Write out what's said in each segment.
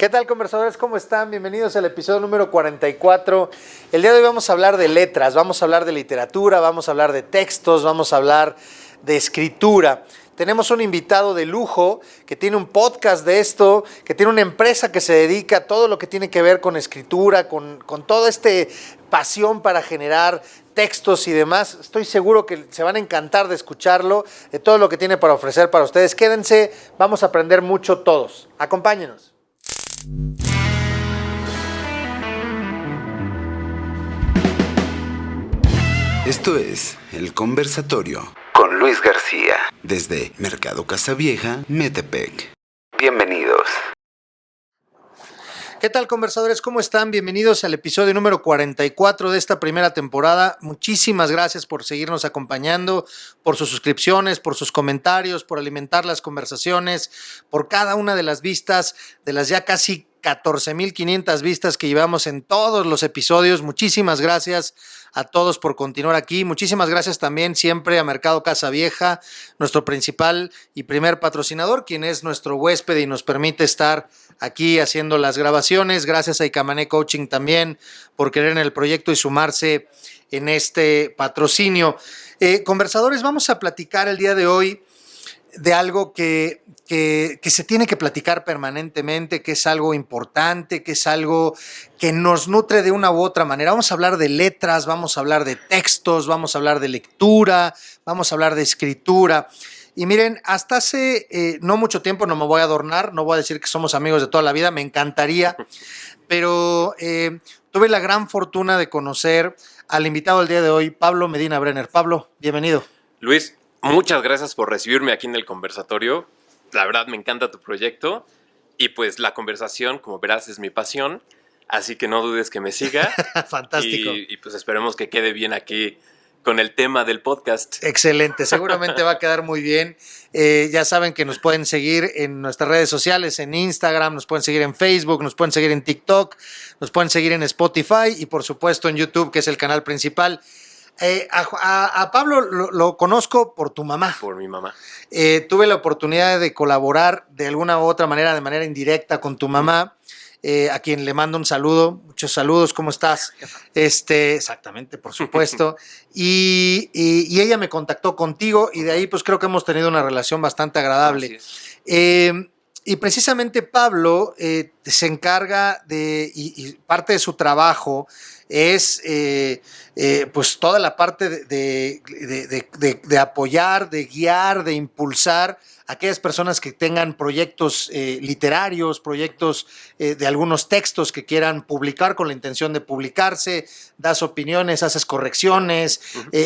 ¿Qué tal, conversadores? ¿Cómo están? Bienvenidos al episodio número 44. El día de hoy vamos a hablar de letras, vamos a hablar de literatura, vamos a hablar de textos, vamos a hablar de escritura. Tenemos un invitado de lujo que tiene un podcast de esto, que tiene una empresa que se dedica a todo lo que tiene que ver con escritura, con toda esta pasión para generar textos y demás. Estoy seguro que se van a encantar de escucharlo, de todo lo que tiene para ofrecer para ustedes. Quédense, vamos a aprender mucho todos. Acompáñenos. Esto es El Conversatorio con Luis García, desde Mercado Casavieja, Metepec. Bienvenidos. ¿Qué tal, conversadores? ¿Cómo están? Bienvenidos al episodio número 44 de esta primera temporada. Muchísimas gracias por seguirnos acompañando, por sus suscripciones, por sus comentarios, por alimentar las conversaciones, por cada una de las vistas, de las ya casi 14,500 vistas que llevamos en todos los episodios. Muchísimas gracias a todos por continuar aquí. Muchísimas gracias también siempre a Mercado Casavieja, nuestro principal y primer patrocinador, quien es nuestro huésped y nos permite estar aquí haciendo las grabaciones. Gracias a Icamané Coaching también por querer en el proyecto y sumarse en este patrocinio. Conversadores, vamos a platicar el día de hoy de algo que se tiene que platicar permanentemente, que es algo importante, que es algo que nos nutre de una u otra manera. Vamos a hablar de letras, vamos a hablar de textos, vamos a hablar de lectura, vamos a hablar de escritura. Y miren, hasta hace no mucho tiempo, no me voy a adornar, no voy a decir que somos amigos de toda la vida, me encantaría, pero tuve la gran fortuna de conocer al invitado del día de hoy, Pablo Medina Brenner. Pablo, bienvenido. Luis, muchas gracias por recibirme aquí en el conversatorio. La verdad me encanta tu proyecto y pues la conversación, como verás, es mi pasión. Así que no dudes que me siga. Fantástico. Y pues esperemos que quede bien aquí con el tema del podcast. Excelente, seguramente va a quedar muy bien. Ya saben que nos pueden seguir en nuestras redes sociales, en Instagram, nos pueden seguir en Facebook, nos pueden seguir en TikTok, nos pueden seguir en Spotify y por supuesto en YouTube, que es el canal principal. A Pablo lo conozco por tu mamá. Por mi mamá. Tuve la oportunidad de colaborar de alguna u otra manera, de manera indirecta con tu mamá, a quien le mando un saludo, muchos saludos, ¿cómo estás? Exactamente, por supuesto. Y ella me contactó contigo y de ahí pues creo que hemos tenido una relación bastante agradable. Y precisamente Pablo se encarga de, y parte de su trabajo es pues toda la parte de apoyar, de guiar, de impulsar a aquellas personas que tengan proyectos literarios, proyectos de algunos textos que quieran publicar con la intención de publicarse, das opiniones, haces correcciones,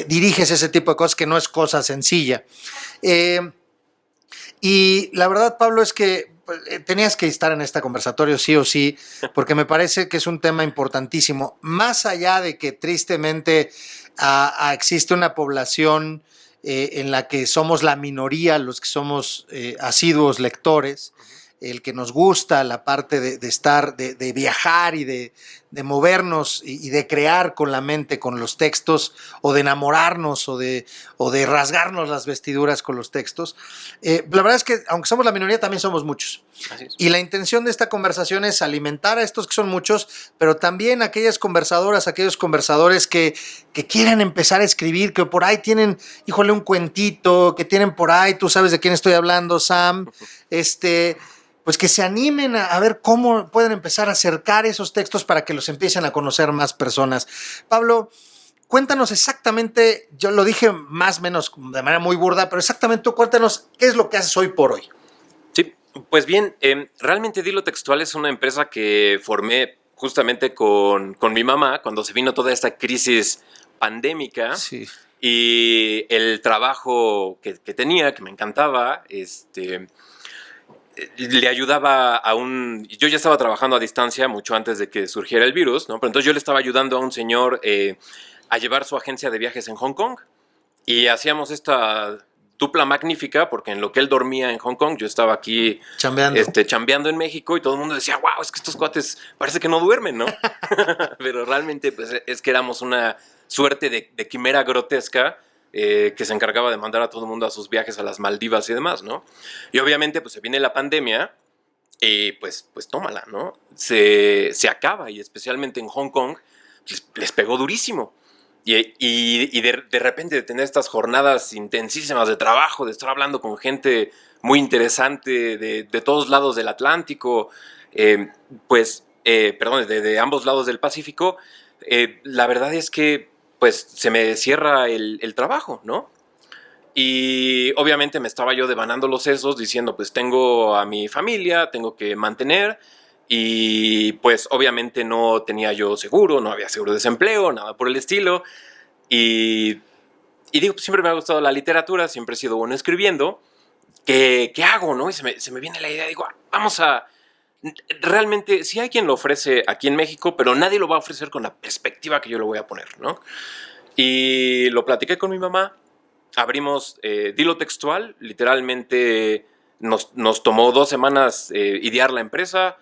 diriges ese tipo de cosas que no es cosa sencilla. Y la verdad, Pablo, es que tenías que estar en este conversatorio sí o sí, porque me parece que es un tema importantísimo. Más allá de que tristemente existe una población en la que somos la minoría, los que somos asiduos lectores, el que nos gusta la parte de estar, de viajar y de movernos y de crear con la mente, con los textos, o de enamorarnos o de rasgarnos las vestiduras con los textos. La verdad es que aunque somos la minoría, también somos muchos. Así es. Y la intención de esta conversación es alimentar a estos que son muchos, pero también a aquellas conversadoras, aquellos conversadores que quieren empezar a escribir, que por ahí tienen, híjole, un cuentito, que tienen por ahí, tú sabes de quién estoy hablando, Sam, pues que se animen a ver cómo pueden empezar a acercar esos textos para que los empiecen a conocer más personas. Pablo, cuéntanos exactamente, yo lo dije más o menos de manera muy burda, pero exactamente tú cuéntanos qué es lo que haces hoy por hoy. Sí, pues bien, realmente Dilo Textual es una empresa que formé justamente con mi mamá cuando se vino toda esta crisis pandémica. Sí. Y el trabajo que tenía, que me encantaba, le ayudaba yo ya estaba trabajando a distancia mucho antes de que surgiera el virus, ¿no? Pero entonces yo le estaba ayudando a un señor a llevar su agencia de viajes en Hong Kong y hacíamos esta dupla magnífica porque en lo que él dormía en Hong Kong yo estaba aquí chambeando en México y todo el mundo decía, wow, es que estos cuates parece que no duermen, ¿no? Pero realmente pues, es que éramos una suerte de quimera grotesca que se encargaba de mandar a todo el mundo a sus viajes a las Maldivas y demás, ¿no? Y obviamente pues se viene la pandemia pues tómala, ¿no? Se acaba, y especialmente en Hong Kong les pegó durísimo. Y de repente de tener estas jornadas intensísimas de trabajo, de estar hablando con gente muy interesante de todos lados del Atlántico, perdón, de ambos lados del Pacífico, la verdad es que pues se me cierra el trabajo, ¿no? Y obviamente me estaba yo devanando los sesos diciendo, pues tengo a mi familia, tengo que mantener, y pues obviamente no tenía yo seguro, no había seguro de desempleo, nada por el estilo. Y, y digo, pues siempre me ha gustado la literatura, siempre he sido bueno escribiendo. ¿Qué hago, no? Y se me viene la idea, digo, vamos a... Realmente, sí hay quien lo ofrece aquí en México, pero nadie lo va a ofrecer con la perspectiva que yo lo voy a poner, ¿no? Y lo platiqué con mi mamá, abrimos Dilo Textual, literalmente nos tomó 2 semanas idear la empresa,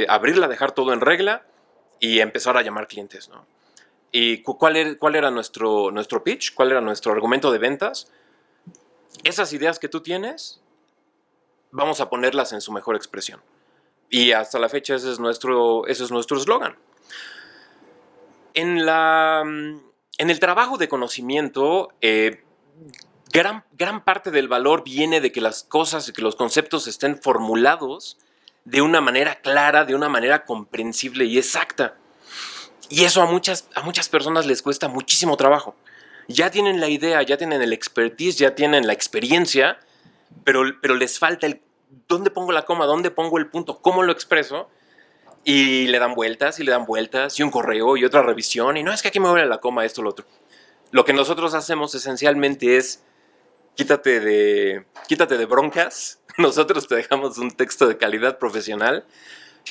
abrirla, dejar todo en regla y empezar a llamar clientes, ¿no? ¿Y cuál era nuestro pitch? ¿Cuál era nuestro argumento de ventas? Esas ideas que tú tienes, vamos a ponerlas en su mejor expresión. Y hasta la fecha ese es nuestro eslogan. En el trabajo de conocimiento, gran parte del valor viene de que las cosas y que los conceptos estén formulados de una manera clara, de una manera comprensible y exacta. Y eso a muchas personas les cuesta muchísimo trabajo. Ya tienen la idea, ya tienen el expertise, ya tienen la experiencia, pero les falta el dónde pongo la coma, dónde pongo el punto, cómo lo expreso. Y le dan vueltas y le dan vueltas, y un correo y otra revisión, y no, es que aquí me vuelve la coma, esto, lo otro. Lo que nosotros hacemos esencialmente es quítate de broncas, nosotros te dejamos un texto de calidad profesional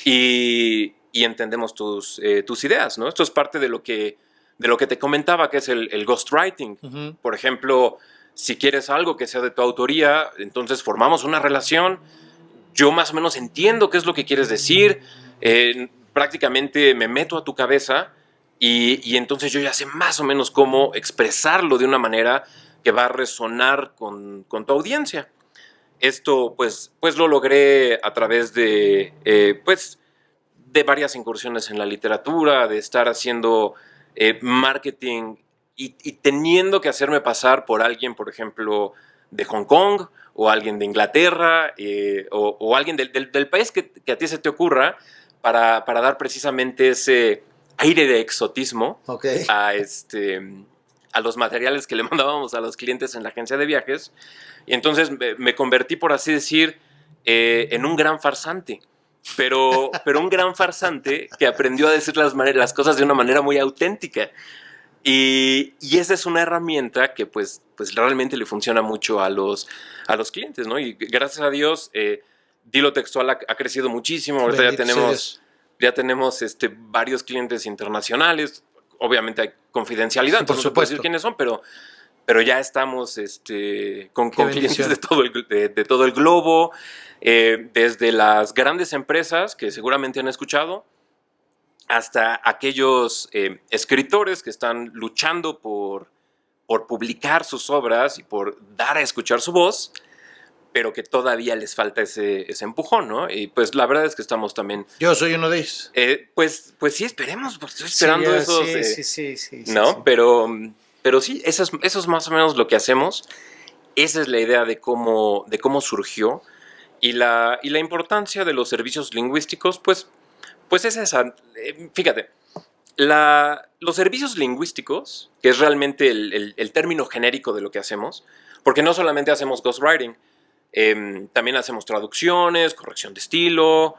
y entendemos tus ideas, ¿no? Esto es parte de lo que te comentaba, que es el ghostwriting. Uh-huh. Por ejemplo, si quieres algo que sea de tu autoría, entonces formamos una relación, yo más o menos entiendo qué es lo que quieres decir, prácticamente me meto a tu cabeza y entonces yo ya sé más o menos cómo expresarlo de una manera que va a resonar con tu audiencia. Esto pues lo logré a través de varias incursiones en la literatura, de estar haciendo marketing y teniendo que hacerme pasar por alguien, por ejemplo, de Hong Kong o alguien de Inglaterra o alguien del país que a ti se te ocurra para dar precisamente ese aire de exotismo. Okay. A los materiales que le mandábamos a los clientes en la agencia de viajes. Y entonces me convertí, por así decir, en un gran farsante. Pero un gran farsante que aprendió a decir las cosas de una manera muy auténtica. Y esa es una herramienta que pues realmente le funciona mucho a los clientes, ¿no? Y gracias a Dios, Dilo Textual ha crecido muchísimo. Ahorita ya tenemos varios clientes internacionales. Obviamente hay confidencialidad, entonces no puedo decir quiénes son, pero ya estamos con clientes de todo el globo, desde las grandes empresas que seguramente han escuchado, hasta aquellos escritores que están luchando por publicar sus obras y por dar a escuchar su voz, pero que todavía les falta ese empujón, ¿no? Y pues la verdad es que estamos también... Yo soy uno de ellos. Pues sí, esperemos, porque estoy esperando esos... Sí, ¿no? Sí. Pero sí, eso es más o menos lo que hacemos. Esa es la idea de cómo surgió. Y la importancia de los servicios lingüísticos, pues es esa. Fíjate, los servicios lingüísticos, que es realmente el término genérico de lo que hacemos, porque no solamente hacemos ghostwriting, también hacemos traducciones, corrección de estilo,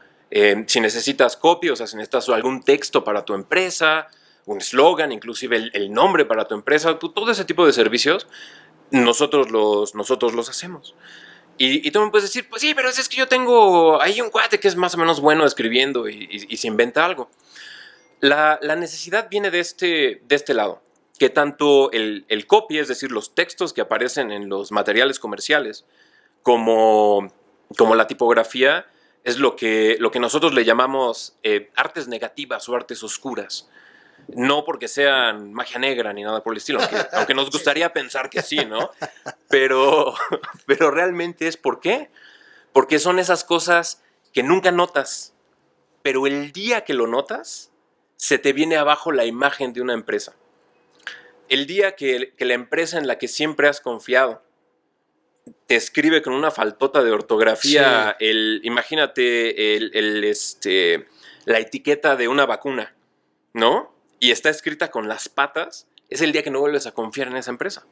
si necesitas copy, o sea, si necesitas algún texto para tu empresa, un eslogan, inclusive el nombre para tu empresa, todo ese tipo de servicios, nosotros los hacemos. Y tú me puedes decir, pues sí, pero es que yo tengo ahí un cuate que es más o menos bueno escribiendo y se inventa algo. La necesidad viene de este lado, que tanto el copy, es decir, los textos que aparecen en los materiales comerciales, como la tipografía, es lo que nosotros le llamamos artes negativas o artes oscuras. No porque sean magia negra ni nada por el estilo, aunque nos gustaría pensar que sí, ¿no? Pero realmente es ¿por qué? Porque son esas cosas que nunca notas, pero el día que lo notas, se te viene abajo la imagen de una empresa. El día que la empresa en la que siempre has confiado te escribe con una faltota de ortografía, imagínate la etiqueta de una vacuna, ¿no? Y está escrita con las patas, es el día que no vuelves a confiar en esa empresa.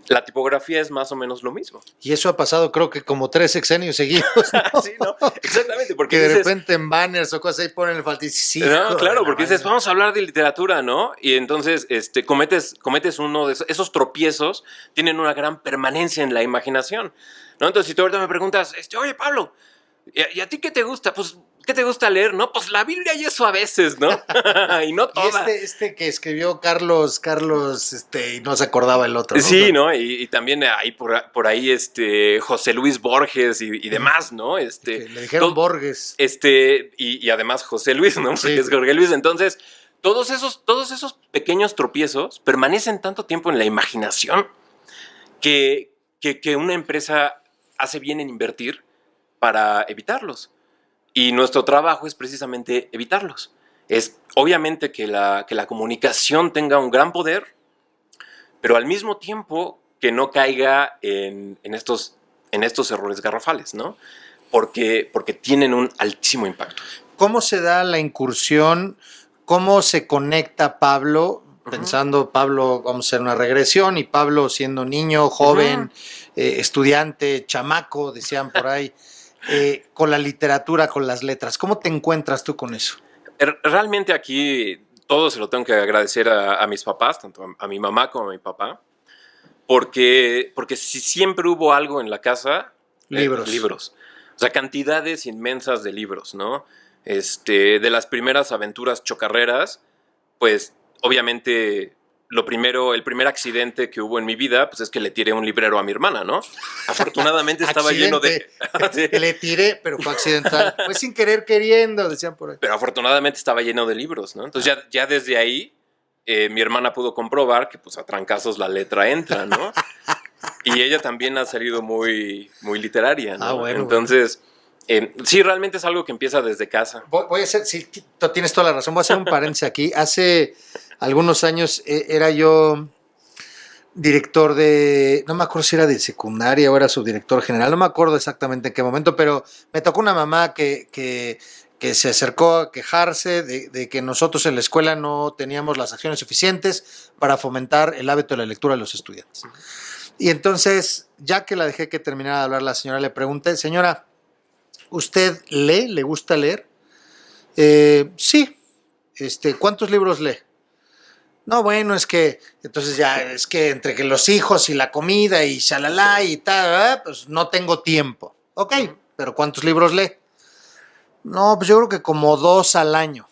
La tipografía es más o menos lo mismo. Y eso ha pasado creo que como 3 sexenios seguidos, ¿no? Sí, ¿no? Exactamente. Porque que de dices, repente en banners o cosas ahí ponen el falticisimo. no, claro, porque dices, vamos a hablar de literatura, ¿no? Y entonces cometes uno de esos tropiezos, tienen una gran permanencia en la imaginación, ¿no? Entonces, si tú ahorita me preguntas, oye, Pablo, ¿y a ti qué te gusta? Pues, ¿qué te gusta leer? No, pues la Biblia y eso a veces, ¿no? Y no toda. Y este que escribió Carlos, y no se acordaba el otro, ¿no? Sí, ¿no? Y también hay por ahí José Luis Borges y demás, ¿no? Que le dijeron Borges. Y además José Luis, ¿no? Porque es Jorge Luis. Entonces, todos esos pequeños tropiezos permanecen tanto tiempo en la imaginación que una empresa hace bien en invertir para evitarlos. Y nuestro trabajo es precisamente evitarlos. Es obviamente que la comunicación tenga un gran poder, pero al mismo tiempo que no caiga en estos errores garrafales, ¿no? Porque tienen un altísimo impacto. ¿Cómo se da la incursión? ¿Cómo se conecta Pablo? Pensando, Pablo, vamos a hacer una regresión, y Pablo siendo niño, joven, estudiante, chamaco, decían por ahí, con la literatura, con las letras. ¿Cómo te encuentras tú con eso? Realmente aquí todo se lo tengo que agradecer a mis papás, tanto a mi mamá como a mi papá, porque si siempre hubo algo en la casa, libros. O sea, cantidades inmensas de libros, ¿no? De las primeras aventuras chocarreras, pues obviamente el primer accidente que hubo en mi vida, pues es que le tiré un librero a mi hermana, ¿no? Afortunadamente estaba lleno de... Sí. Le tiré, pero fue accidental. Fue sin querer queriendo, decían por ahí. Pero afortunadamente estaba lleno de libros, ¿no? Entonces ya desde ahí mi hermana pudo comprobar que pues a trancazos la letra entra, ¿no? Y ella también ha salido muy, muy literaria, ¿no? Bueno. Entonces, sí, realmente es algo que empieza desde casa. Voy a hacer, sí, tienes toda la razón, voy a hacer un paréntesis aquí. Hace algunos años era yo director no me acuerdo si era de secundaria o era subdirector general, no me acuerdo exactamente en qué momento, pero me tocó una mamá que se acercó a quejarse de que nosotros en la escuela no teníamos las acciones suficientes para fomentar el hábito de la lectura de los estudiantes. Y entonces, ya que la dejé que terminara de hablar la señora, le pregunté, señora, ¿usted lee? ¿Le gusta leer? Sí. ¿Cuántos libros lee? No, bueno, es que entre que los hijos y la comida y shalala y tal, pues no tengo tiempo. Ok, pero ¿cuántos libros lee? No, pues yo creo que como 2 al año.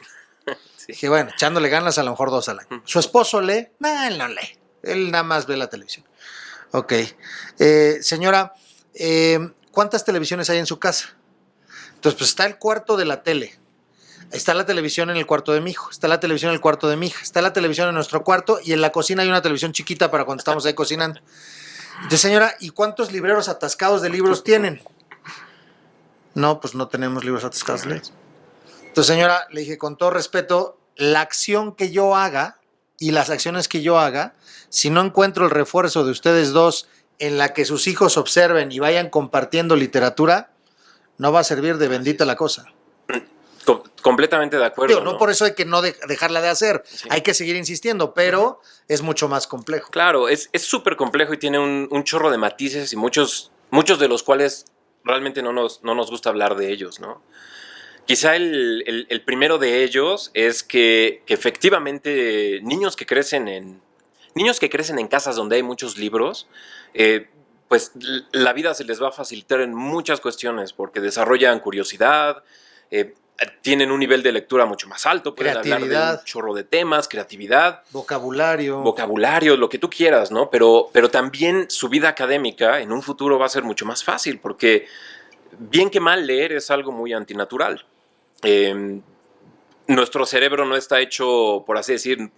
Sí. Dije, bueno, echándole ganas, a lo mejor 2 al año. ¿Su esposo lee? No, él no lee. Él nada más ve la televisión. Ok. Señora, ¿cuántas televisiones hay en su casa? Entonces, pues está el cuarto de la tele. Está la televisión en el cuarto de mi hijo, está la televisión en el cuarto de mi hija, está la televisión en nuestro cuarto, y en la cocina hay una televisión chiquita para cuando estamos ahí cocinando. Entonces, señora, ¿y cuántos libreros atascados de libros tienen? No, pues no tenemos libros atascados de libros. Entonces, señora, le dije con todo respeto, la acción que yo haga y las acciones que yo haga, si no encuentro el refuerzo de ustedes dos en la que sus hijos observen y vayan compartiendo literatura, no va a servir de bendita la cosa. Completamente de acuerdo. Digo, no por eso hay que no dejarla de hacer, sí. Hay que seguir insistiendo, pero es mucho más complejo. Claro, es súper complejo y tiene un chorro de matices y muchos de los cuales realmente no nos gusta hablar de ellos, ¿no? Quizá el primero de ellos es que efectivamente niños que crecen en casas donde hay muchos libros, pues la vida se les va a facilitar en muchas cuestiones porque desarrollan curiosidad, tienen un nivel de lectura mucho más alto, pueden hablar de un chorro de temas, creatividad, vocabulario, lo que tú quieras, ¿no? Pero también su vida académica en un futuro va a ser mucho más fácil, porque bien que mal leer es algo muy antinatural. Nuestro cerebro no está hecho, por así decir,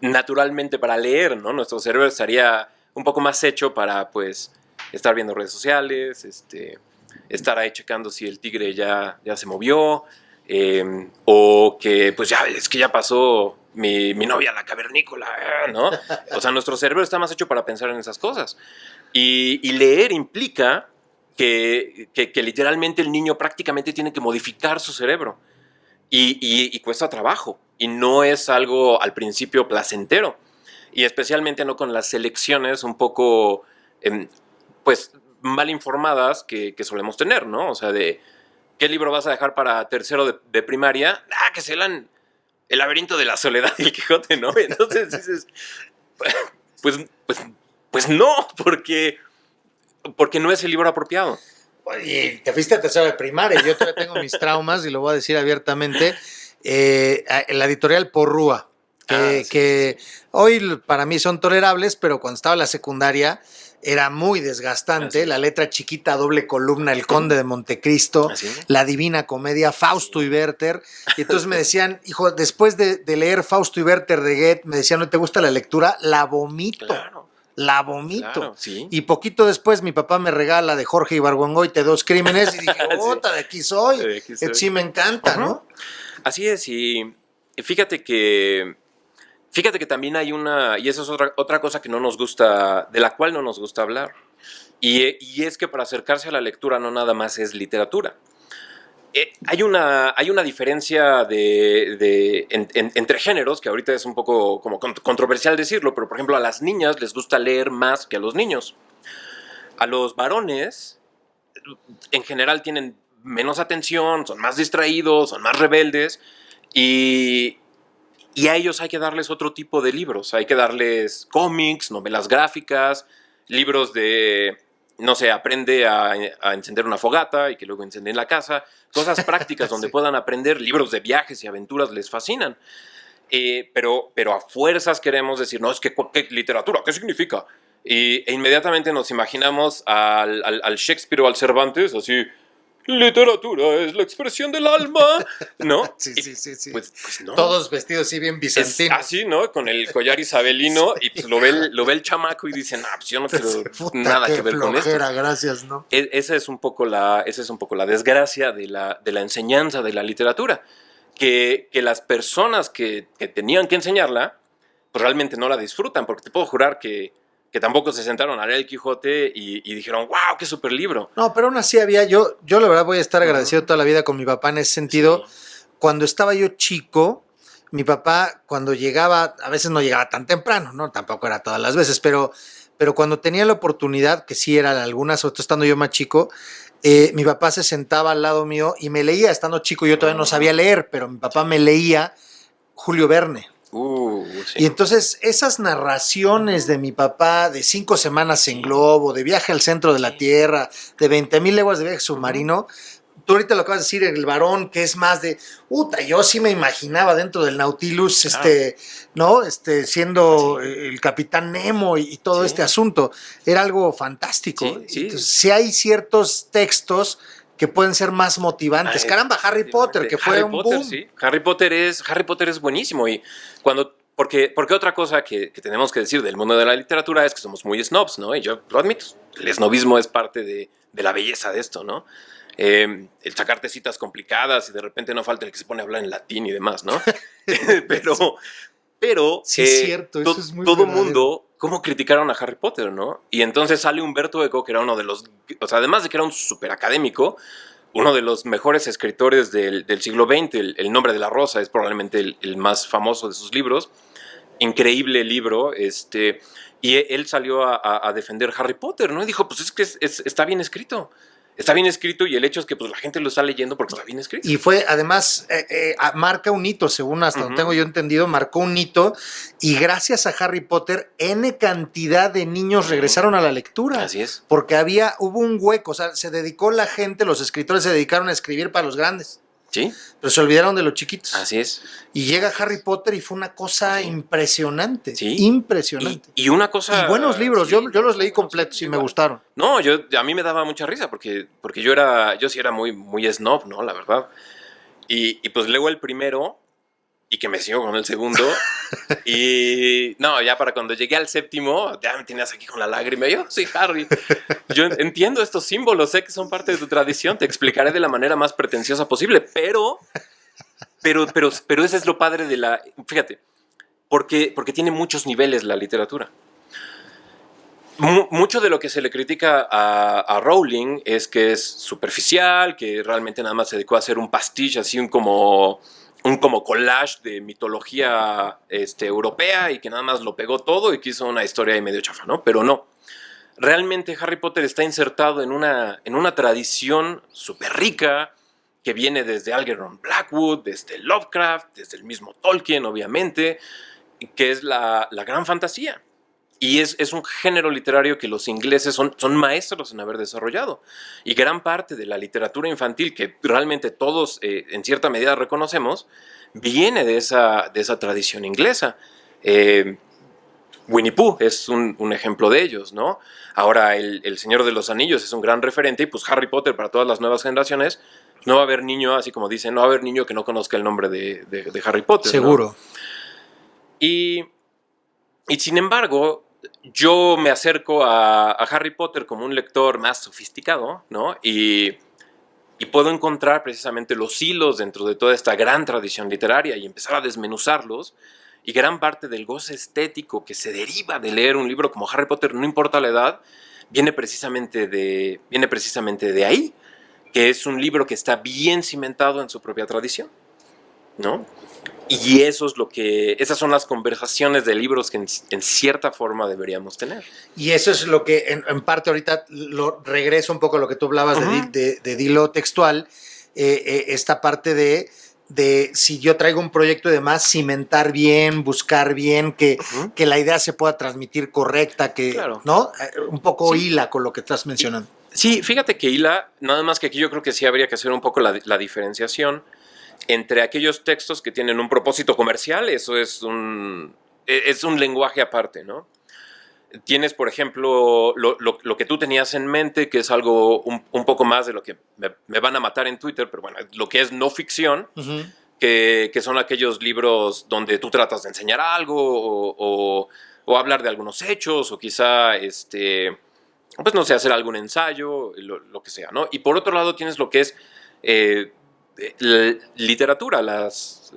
naturalmente para leer, ¿no? Nuestro cerebro estaría un poco más hecho para, pues, estar viendo redes sociales, estar ahí checando si el tigre ya se movió, o que pues ya es que ya pasó mi novia la cavernícola, ¿no? O sea, nuestro cerebro está más hecho para pensar en esas cosas. Y leer implica que literalmente el niño prácticamente tiene que modificar su cerebro. Y cuesta trabajo. Y no es algo al principio placentero. Y especialmente no con las selecciones un poco, pues, mal informadas que solemos tener, ¿no? O sea, de ¿qué libro vas a dejar para tercero de primaria? Que se lean El laberinto de la soledad y el Quijote, ¿no? Entonces dices, pues no, porque no es el libro apropiado. Oye, te fuiste a tercero de primaria. Yo todavía tengo mis traumas y lo voy a decir abiertamente. La editorial Porrúa, que hoy para mí son tolerables, pero cuando estaba en la secundaria era muy desgastante. La letra chiquita, doble columna, El Conde de Montecristo, La Divina Comedia, Fausto y Werther. Y entonces me decían, hijo, después de leer Fausto y Werther de Goethe, me decían, ¿no te gusta la lectura? La vomito. Claro. La vomito. Claro, sí. Y poquito después mi papá me regala de Jorge Ibargüengoitia Dos Crímenes y dije, ¡ota, de aquí soy! Sí me encanta, ¿no? Así es, y fíjate que también hay y eso es otra cosa que no nos gusta, de la cual no nos gusta hablar. Y es que para acercarse a la lectura no nada más es literatura. Hay una diferencia entre géneros, que ahorita es un poco como controversial decirlo, pero por ejemplo a las niñas les gusta leer más que a los niños. A los varones, en general, tienen menos atención, son más distraídos, son más rebeldes, y a ellos hay que darles otro tipo de libros. Hay que darles cómics, novelas gráficas, libros de, no sé, aprende a encender una fogata y que luego encenden la casa. Cosas prácticas donde puedan aprender. Libros de viajes y aventuras les fascinan. Pero a fuerzas queremos decir, no, es que ¿qué literatura? ¿Qué significa? E inmediatamente nos imaginamos al Shakespeare o al Cervantes, así, literatura es la expresión del alma, ¿no? Sí. Pues no. Todos vestidos así bien bizantinos. Es así, ¿no? Con el collar isabelino y pues lo ve el chamaco y dice, pues yo no quiero nada que ver con esto. Gracias, ¿no? Esa es un poco la desgracia de la enseñanza de la literatura, que las personas que tenían que enseñarla, pues realmente no la disfrutan, porque te puedo jurar que tampoco se sentaron a leer el Quijote y dijeron, wow, qué super libro. No, pero aún así había, yo la verdad voy a estar agradecido toda la vida con mi papá en ese sentido. Sí. Cuando estaba yo chico, mi papá cuando llegaba, a veces no llegaba tan temprano, ¿no? Tampoco era todas las veces, pero cuando tenía la oportunidad, que sí eran algunas, sobre todo estando yo más chico, mi papá se sentaba al lado mío y me leía, estando chico yo todavía no sabía leer, pero mi papá me leía Julio Verne. Sí. Y entonces esas narraciones de mi papá de 5 semanas en globo, de viaje al centro de la Tierra, de 20,000 leguas de viaje submarino, tú ahorita lo acabas de decir, el varón, que es más de, yo sí me imaginaba dentro del Nautilus, ¿no? Siendo el capitán Nemo y todo este asunto. Era algo fantástico. Sí. Entonces, sí hay ciertos textos que pueden ser más motivantes. Caramba, Harry Potter, que fue un boom. Sí. Harry Potter es buenísimo. Y porque otra cosa que tenemos que decir del mundo de la literatura es que somos muy snobs, ¿no? Y yo lo admito. El snobismo es parte de la belleza de esto, ¿no? El sacarte citas complicadas y de repente no falta el que se pone a hablar en latín y demás, ¿no? pero sí, es cierto, eso es muy todo verdadero. mundo, ¿cómo criticaron a Harry Potter, no? Y entonces sale Humberto Eco, que era uno de los, o sea, además de que era un súper académico, uno de los mejores escritores del siglo XX, el Nombre de la Rosa es probablemente el más famoso de sus libros, increíble libro, y él salió a defender Harry Potter, ¿no? Y dijo, pues es que está bien escrito. Está bien escrito y el hecho es que pues, la gente lo está leyendo porque está bien escrito. Y fue, además, marca un hito, según hasta donde tengo yo entendido, marcó un hito y gracias a Harry Potter, N cantidad de niños regresaron a la lectura. Así es. Porque hubo un hueco, o sea, se dedicó la gente, los escritores se dedicaron a escribir para los grandes. Sí. Pero se olvidaron de los chiquitos. Así es. Y llega Harry Potter y fue una cosa impresionante. Sí. Impresionante. Y una cosa... Y buenos libros, yo los leí completos y me gustaron. No, a mí me daba mucha risa porque yo sí era muy, muy snob, ¿no? La verdad. Y pues luego el primero, y que me siguió con el segundo. Y no, ya para cuando llegué al séptimo, ya me tenías aquí con la lágrima. Yo soy Harry. Yo entiendo estos símbolos, sé que son parte de tu tradición, te explicaré de la manera más pretenciosa posible, pero ese es lo padre de la... Fíjate, porque tiene muchos niveles la literatura. Mucho de lo que se le critica a Rowling es que es superficial, que realmente nada más se dedicó a hacer un pastiche, así un como collage de mitología europea, y que nada más lo pegó todo y que hizo una historia ahí medio chafa, ¿no? Pero no. Realmente Harry Potter está insertado en una tradición súper rica que viene desde Algernon Blackwood, desde Lovecraft, desde el mismo Tolkien, obviamente, que es la gran fantasía. Y es un género literario que los ingleses son maestros en haber desarrollado. Y gran parte de la literatura infantil, que realmente todos en cierta medida reconocemos, viene de esa tradición inglesa. Winnie Pooh es un ejemplo de ellos, ¿no? Ahora el Señor de los Anillos es un gran referente, y pues Harry Potter para todas las nuevas generaciones, no va a haber niño, así como dicen, no va a haber niño que no conozca el nombre de Harry Potter. Seguro. ¿No? Y sin embargo, yo me acerco a Harry Potter como un lector más sofisticado, ¿no? Y puedo encontrar precisamente los hilos dentro de toda esta gran tradición literaria y empezar a desmenuzarlos. Y gran parte del goce estético que se deriva de leer un libro como Harry Potter, no importa la edad, viene precisamente de ahí, que es un libro que está bien cimentado en su propia tradición, ¿no? Y esas son las conversaciones de libros que en cierta forma deberíamos tener. Y eso es lo que, en parte ahorita, lo regreso un poco a lo que tú hablabas de hilo textual, esta parte de si yo traigo un proyecto de más, cimentar bien, buscar bien, que la idea se pueda transmitir correcta, que, claro, ¿no? Un poco hila con lo que estás mencionando. Sí, fíjate que hila, nada más que aquí yo creo que sí habría que hacer un poco la diferenciación entre aquellos textos que tienen un propósito comercial. Eso es un lenguaje aparte, ¿no? Tienes, por ejemplo, lo que tú tenías en mente, que es algo un poco más de lo que me van a matar en Twitter, pero bueno, lo que es no ficción, que son aquellos libros donde tú tratas de enseñar algo o hablar de algunos hechos, o quizá, pues no sé, hacer algún ensayo, lo que sea, ¿no? Y por otro lado tienes lo que es literatura, las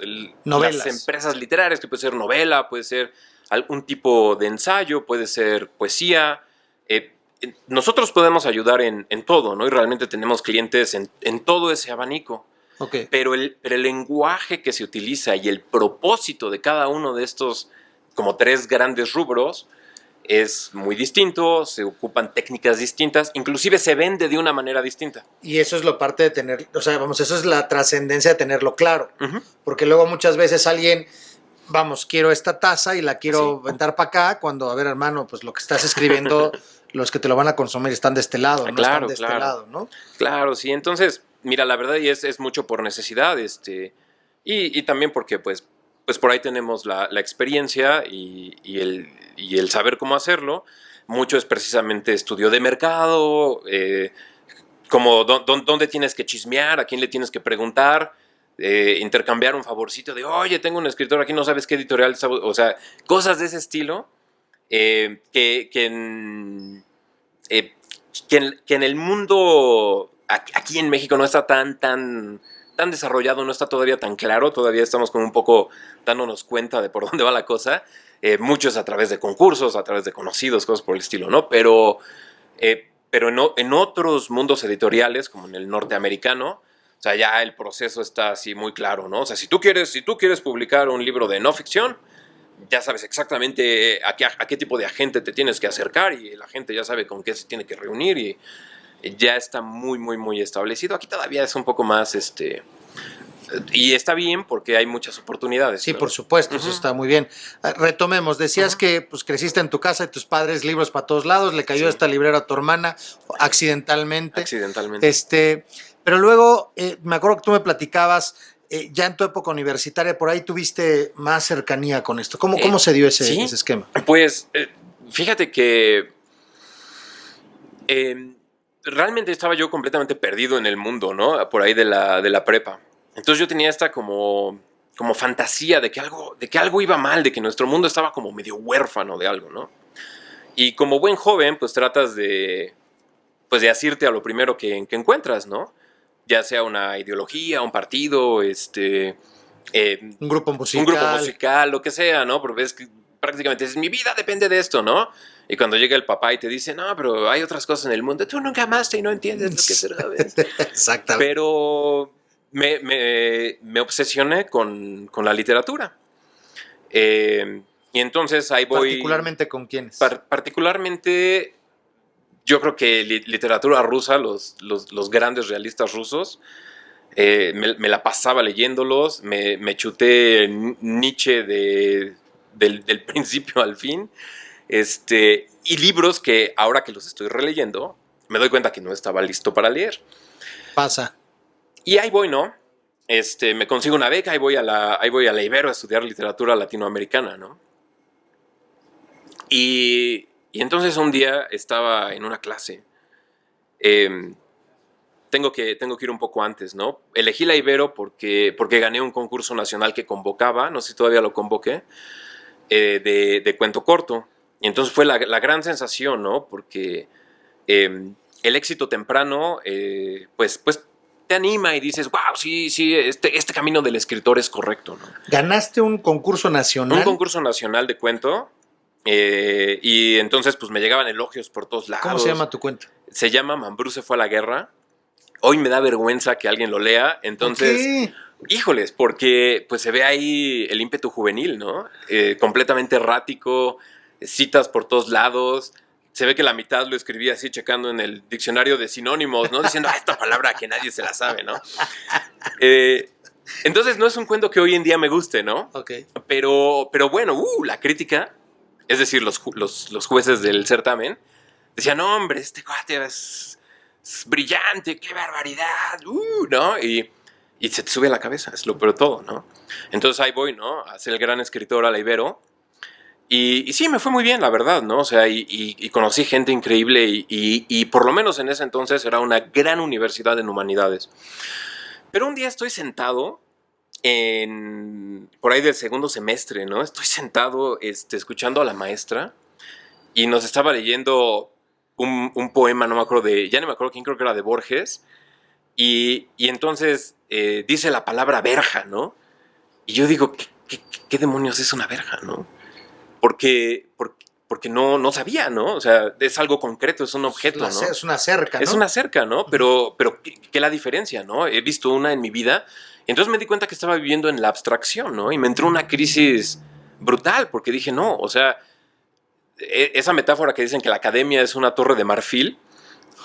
empresas literarias, que puede ser novela, puede ser algún tipo de ensayo, puede ser poesía. Nosotros podemos ayudar en todo, ¿no? Y realmente tenemos clientes en todo ese abanico. Okay. Pero el lenguaje que se utiliza y el propósito de cada uno de estos como 3 grandes rubros es muy distinto, se ocupan técnicas distintas, inclusive se vende de una manera distinta. Y eso es lo parte de tener, o sea, vamos, eso es la trascendencia de tenerlo claro, porque luego muchas veces alguien, vamos, quiero esta taza y la quiero aventar para acá, cuando, a ver, hermano, pues lo que estás escribiendo, los que te lo van a consumir están de este lado, no están de este lado, ¿no? Claro, sí, entonces, mira, la verdad es mucho por necesidad, y también porque, pues por ahí tenemos la experiencia y el saber cómo hacerlo. Mucho es precisamente estudio de mercado, como dónde tienes que chismear, a quién le tienes que preguntar, intercambiar un favorcito de, oye, tengo un escritor aquí, no sabes qué editorial, o sea, cosas de ese estilo, que en el mundo, aquí en México, no está tan desarrollado, no está todavía tan claro, todavía estamos como un poco dándonos cuenta de por dónde va la cosa. Muchos a través de concursos, a través de conocidos, cosas por el estilo, ¿no? Pero en otros mundos editoriales, como en el norteamericano, o sea, ya el proceso está así muy claro, ¿no? O sea, si tú quieres publicar un libro de no ficción, ya sabes exactamente a qué tipo de agente te tienes que acercar, y el agente ya sabe con qué se tiene que reunir, y ya está muy, muy, muy establecido. Aquí todavía es un poco más, y está bien porque hay muchas oportunidades. Sí, por supuesto, eso está muy bien. Retomemos, decías que pues creciste en tu casa y tus padres, libros para todos lados, le cayó esta librera a tu hermana accidentalmente. Pero luego, me acuerdo que tú me platicabas, ya en tu época universitaria, por ahí tuviste más cercanía con esto. ¿Cómo se dio ese esquema? Pues, fíjate que realmente estaba yo completamente perdido en el mundo, ¿no? Por ahí de la prepa. Entonces yo tenía esta como como fantasía de que algo iba mal, de que nuestro mundo estaba como medio huérfano de algo, ¿no? Y como buen joven, pues tratas de asirte a lo primero que encuentras, ¿no? Ya sea una ideología, un partido, Un grupo musical. un grupo musical, lo que sea, ¿no? Porque ves que prácticamente mi vida depende de esto, ¿no? Y cuando llega el papá y te dice, no, pero hay otras cosas en el mundo, tú nunca amaste y no entiendes lo que sabes. Exactamente. Pero me obsesioné con la literatura. Y entonces ahí voy... ¿Particularmente con quiénes? Particularmente, yo creo que literatura rusa, los grandes realistas rusos, me la pasaba leyéndolos, me chuté Nietzsche del principio al fin, y libros que ahora que los estoy releyendo, me doy cuenta que no estaba listo para leer. Pasa. Y ahí voy, ¿no? Me consigo una beca, ahí voy a la Ibero a estudiar literatura latinoamericana, ¿no? Y entonces un día estaba en una clase. Tengo que ir un poco antes, ¿no? Elegí la Ibero porque gané un concurso nacional que convocaba, no sé si todavía lo convoqué, de cuento corto. Y entonces fue la gran sensación, ¿no? Porque el éxito temprano, pues te anima y dices, wow, sí, este camino del escritor es correcto, ¿no? ¿Ganaste un concurso nacional? Un concurso nacional de cuento. Y entonces pues me llegaban elogios por todos lados. ¿Cómo se llama tu cuento? Se llama Mambrú se fue a la guerra. Hoy me da vergüenza que alguien lo lea, entonces... ¿Qué? Híjoles, porque pues se ve ahí el ímpetu juvenil, ¿no? Completamente errático, citas por todos lados. Se ve que la mitad lo escribí así checando en el diccionario de sinónimos, ¿no? Diciendo, esta palabra que nadie se la sabe, ¿no? Entonces no es un cuento que hoy en día me guste, ¿no? Ok. Pero bueno, la crítica, es decir, los jueces del certamen, decían, no, hombre, este cuate es brillante, qué barbaridad, ¿no? Y se te sube a la cabeza, es lo peor de todo, ¿no? Entonces ahí voy, ¿no? A ser el gran escritor a la Ibero. Y sí, me fue muy bien, la verdad, ¿no? O sea, y conocí gente increíble y por lo menos en ese entonces era una gran universidad en humanidades. Pero un día estoy sentado por ahí del segundo semestre, ¿no? Estoy sentado escuchando a la maestra y nos estaba leyendo un poema, no me acuerdo ya no me acuerdo quién, creo que era de Borges, y entonces dice la palabra verja, ¿no? Y yo digo, ¿qué demonios es una verja, no? Porque no sabía, ¿no? O sea, es algo concreto, es un objeto, ¿no? Es una cerca, ¿no? Es una cerca, ¿no? Pero ¿qué la diferencia, no? He visto una en mi vida, entonces me di cuenta que estaba viviendo en la abstracción, ¿no? Y me entró una crisis brutal, porque dije, no, o sea, esa metáfora que dicen que la academia es una torre de marfil,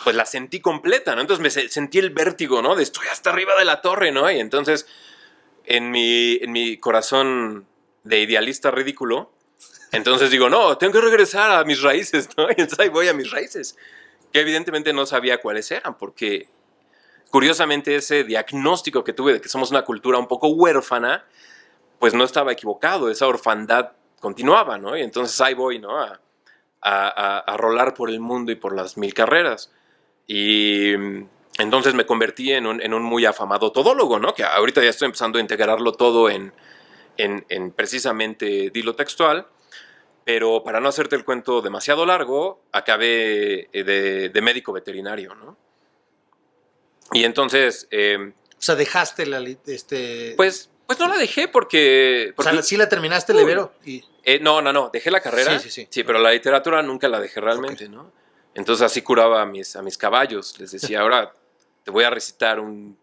pues la sentí completa, ¿no? Entonces sentí el vértigo, ¿no? De estoy hasta arriba de la torre, ¿no? Y entonces, en mi corazón de idealista ridículo, entonces digo, no, tengo que regresar a mis raíces, ¿no? Y entonces ahí voy a mis raíces, que evidentemente no sabía cuáles eran, porque curiosamente ese diagnóstico que tuve de que somos una cultura un poco huérfana, pues no estaba equivocado, esa orfandad continuaba, ¿no? Y entonces ahí voy, ¿no? A rolar por el mundo y por las 1000 carreras. Y entonces me convertí en un muy afamado todólogo, ¿no? Que ahorita ya estoy empezando a integrarlo todo en precisamente dilo textual. Pero para no hacerte el cuento demasiado largo, acabé de médico veterinario, ¿no? Y entonces... o sea, dejaste la... Pues no la dejé porque... O sea, sí la terminaste el Ibero. No, dejé la carrera. Sí, pero la literatura nunca la dejé realmente, okay, ¿no? Entonces así curaba a mis caballos. Les decía, ahora te voy a recitar un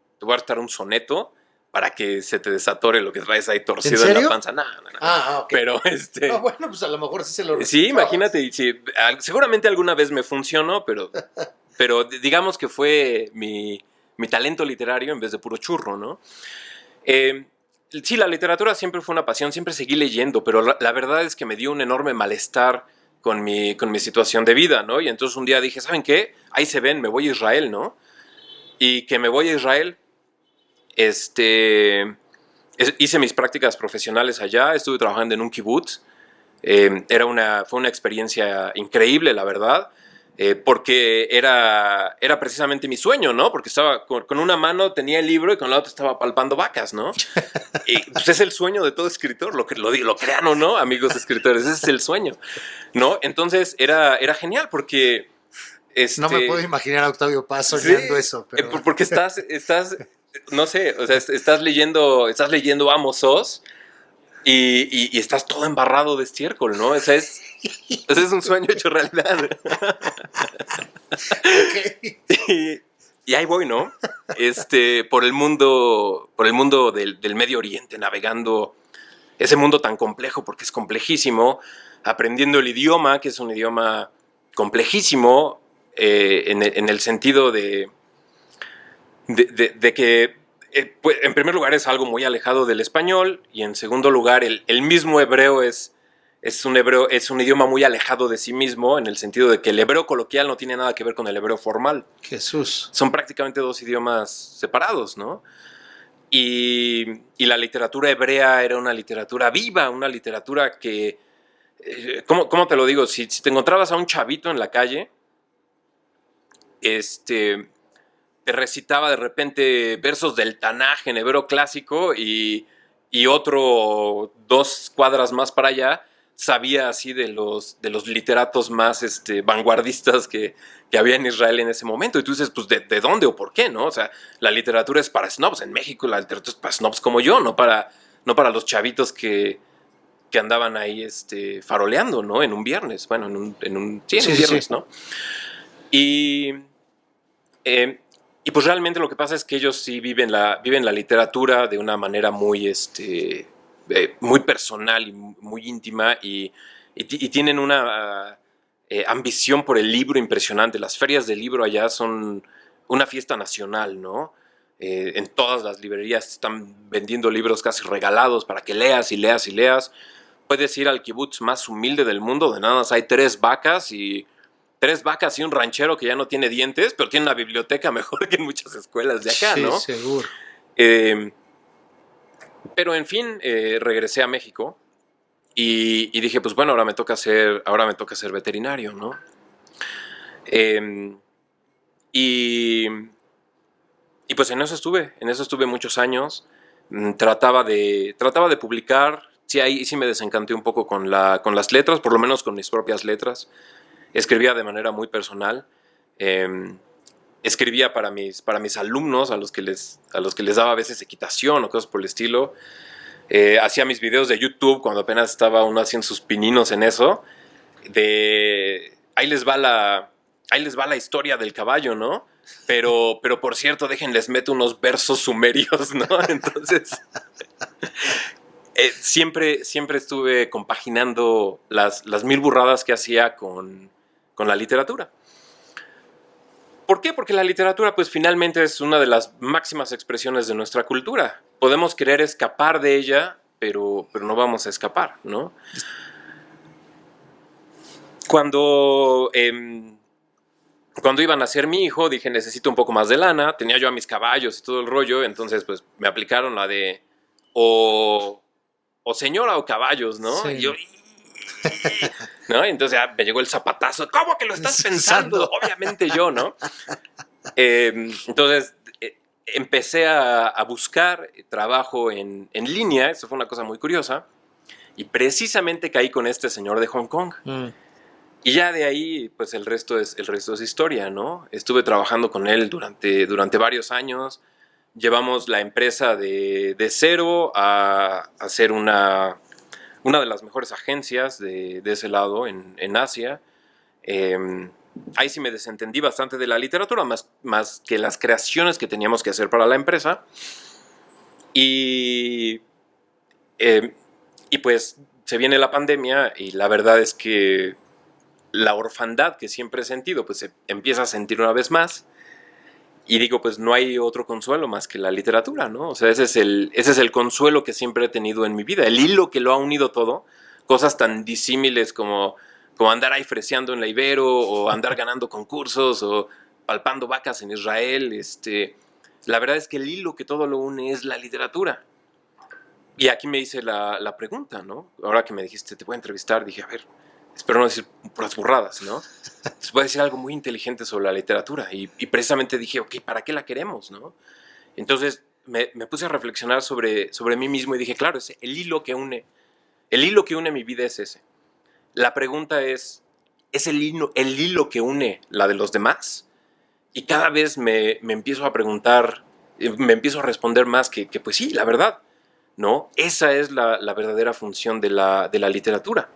soneto para que se te desatore lo que traes ahí torcido en la panza. No. Ok. Pero No, bueno, pues a lo mejor sí se lo... Sí, imagínate. Sí, seguramente alguna vez me funcionó, pero digamos que fue mi talento literario en vez de puro churro, ¿no? Sí, la literatura siempre fue una pasión, siempre seguí leyendo, pero la verdad es que me dio un enorme malestar con mi situación de vida, ¿no? Y entonces un día dije, ¿saben qué? Ahí se ven, me voy a Israel, ¿no? Y que me voy a Israel, hice mis prácticas profesionales allá, estuve trabajando en un kibutz, fue una experiencia increíble, la verdad. porque era precisamente mi sueño, ¿no? Porque estaba con una mano tenía el libro y con la otra estaba palpando vacas, ¿no? Y pues es el sueño de todo escritor, lo crean o no, amigos escritores, ese es el sueño, ¿no? Entonces era genial porque... No me puedo imaginar a Octavio Paz soñando eso. Pero... porque estás, no sé, o sea, estás leyendo Amos Oz y estás todo embarrado de estiércol, ¿no? Ese es un sueño hecho realidad. Okay. Y ahí voy, ¿no? Por el mundo del Medio Oriente, navegando ese mundo tan complejo, porque es complejísimo, aprendiendo el idioma, que es un idioma complejísimo, en el sentido de que, pues, en primer lugar, es algo muy alejado del español, y en segundo lugar, el mismo hebreo es un idioma muy alejado de sí mismo, en el sentido de que el hebreo coloquial no tiene nada que ver con el hebreo formal. Jesús. Son prácticamente dos idiomas separados, ¿no? Y la literatura hebrea era una literatura viva, una literatura que... ¿Cómo te lo digo? Si te encontrabas a un chavito en la calle, te recitaba de repente versos del Tanaj en hebreo clásico y otro 2 cuadras más para allá sabía así de los literatos más vanguardistas que había en Israel en ese momento. Y tú dices, pues, ¿de dónde o por qué, no? O sea, la literatura es para snobs. En México la literatura es para snobs como yo, no para los chavitos que andaban ahí faroleando, ¿no? En un viernes. Bueno, en un viernes, sí. ¿No? Y pues realmente lo que pasa es que ellos sí viven la literatura de una manera muy, muy personal y muy íntima y tienen una ambición por el libro impresionante. Las ferias del libro allá son una fiesta nacional, ¿no? En todas las librerías están vendiendo libros casi regalados para que leas y leas y leas. Puedes ir al kibutz más humilde del mundo, de nada más hay 3 vacas y un ranchero que ya no tiene dientes, pero tiene una biblioteca mejor que en muchas escuelas de acá, ¿no? Sí, seguro. Pero en fin, regresé a México y dije, pues bueno, ahora me toca ser veterinario, ¿no? Y pues en eso estuve muchos años. Trataba de publicar. Sí, ahí sí me desencanté un poco con las letras, por lo menos con mis propias letras. Escribía de manera muy personal. Escribía para mis alumnos, a los que les daba a veces equitación o cosas por el estilo. Hacía mis videos de YouTube cuando apenas estaba uno haciendo sus pininos en eso. Ahí les va la historia del caballo, ¿no? Pero por cierto, les meto unos versos sumerios, ¿no? Entonces... siempre estuve compaginando las 1000 burradas que hacía con la literatura. ¿Por qué? Porque la literatura, pues, finalmente es una de las máximas expresiones de nuestra cultura. Podemos querer escapar de ella, pero no vamos a escapar, ¿no? Cuando iba a nacer mi hijo, dije, necesito un poco más de lana. Tenía yo a mis caballos y todo el rollo, entonces, pues, me aplicaron la de o señora o caballos, ¿no? Sí. Y yo, ¿no? Entonces ya me llegó el zapatazo. ¿Cómo que lo estás pensando? Obviamente yo, ¿no? Entonces empecé a buscar trabajo en línea. Eso fue una cosa muy curiosa. Y precisamente caí con este señor de Hong Kong. Y ya de ahí, pues el resto es historia, ¿no? Estuve trabajando con él durante varios años. Llevamos la empresa de cero a ser una de las mejores agencias de ese lado en Asia. Ahí sí me desentendí bastante de la literatura, más que las creaciones que teníamos que hacer para la empresa. Y pues se viene la pandemia y la verdad es que la orfandad que siempre he sentido, pues se empieza a sentir una vez más. Y digo, pues no hay otro consuelo más que la literatura, ¿no? O sea, ese es el consuelo que siempre he tenido en mi vida. El hilo que lo ha unido todo. Cosas tan disímiles como andar ahí freseando en la Ibero, o andar ganando concursos, o palpando vacas en Israel. La verdad es que el hilo que todo lo une es la literatura. Y aquí me hice la pregunta, ¿no? Ahora que me dijiste, te voy a entrevistar, dije, a ver, espero no decir puras burradas, ¿no? Les voy a decir algo muy inteligente sobre la literatura y precisamente dije, ok, ¿para qué la queremos, no? Entonces me puse a reflexionar sobre mí mismo y dije, claro, es el hilo que une mi vida es ese. La pregunta ¿es el hilo que une la de los demás? Y cada vez me empiezo a preguntar, me empiezo a responder más que pues sí, la verdad, ¿no? Esa es la verdadera función de la literatura.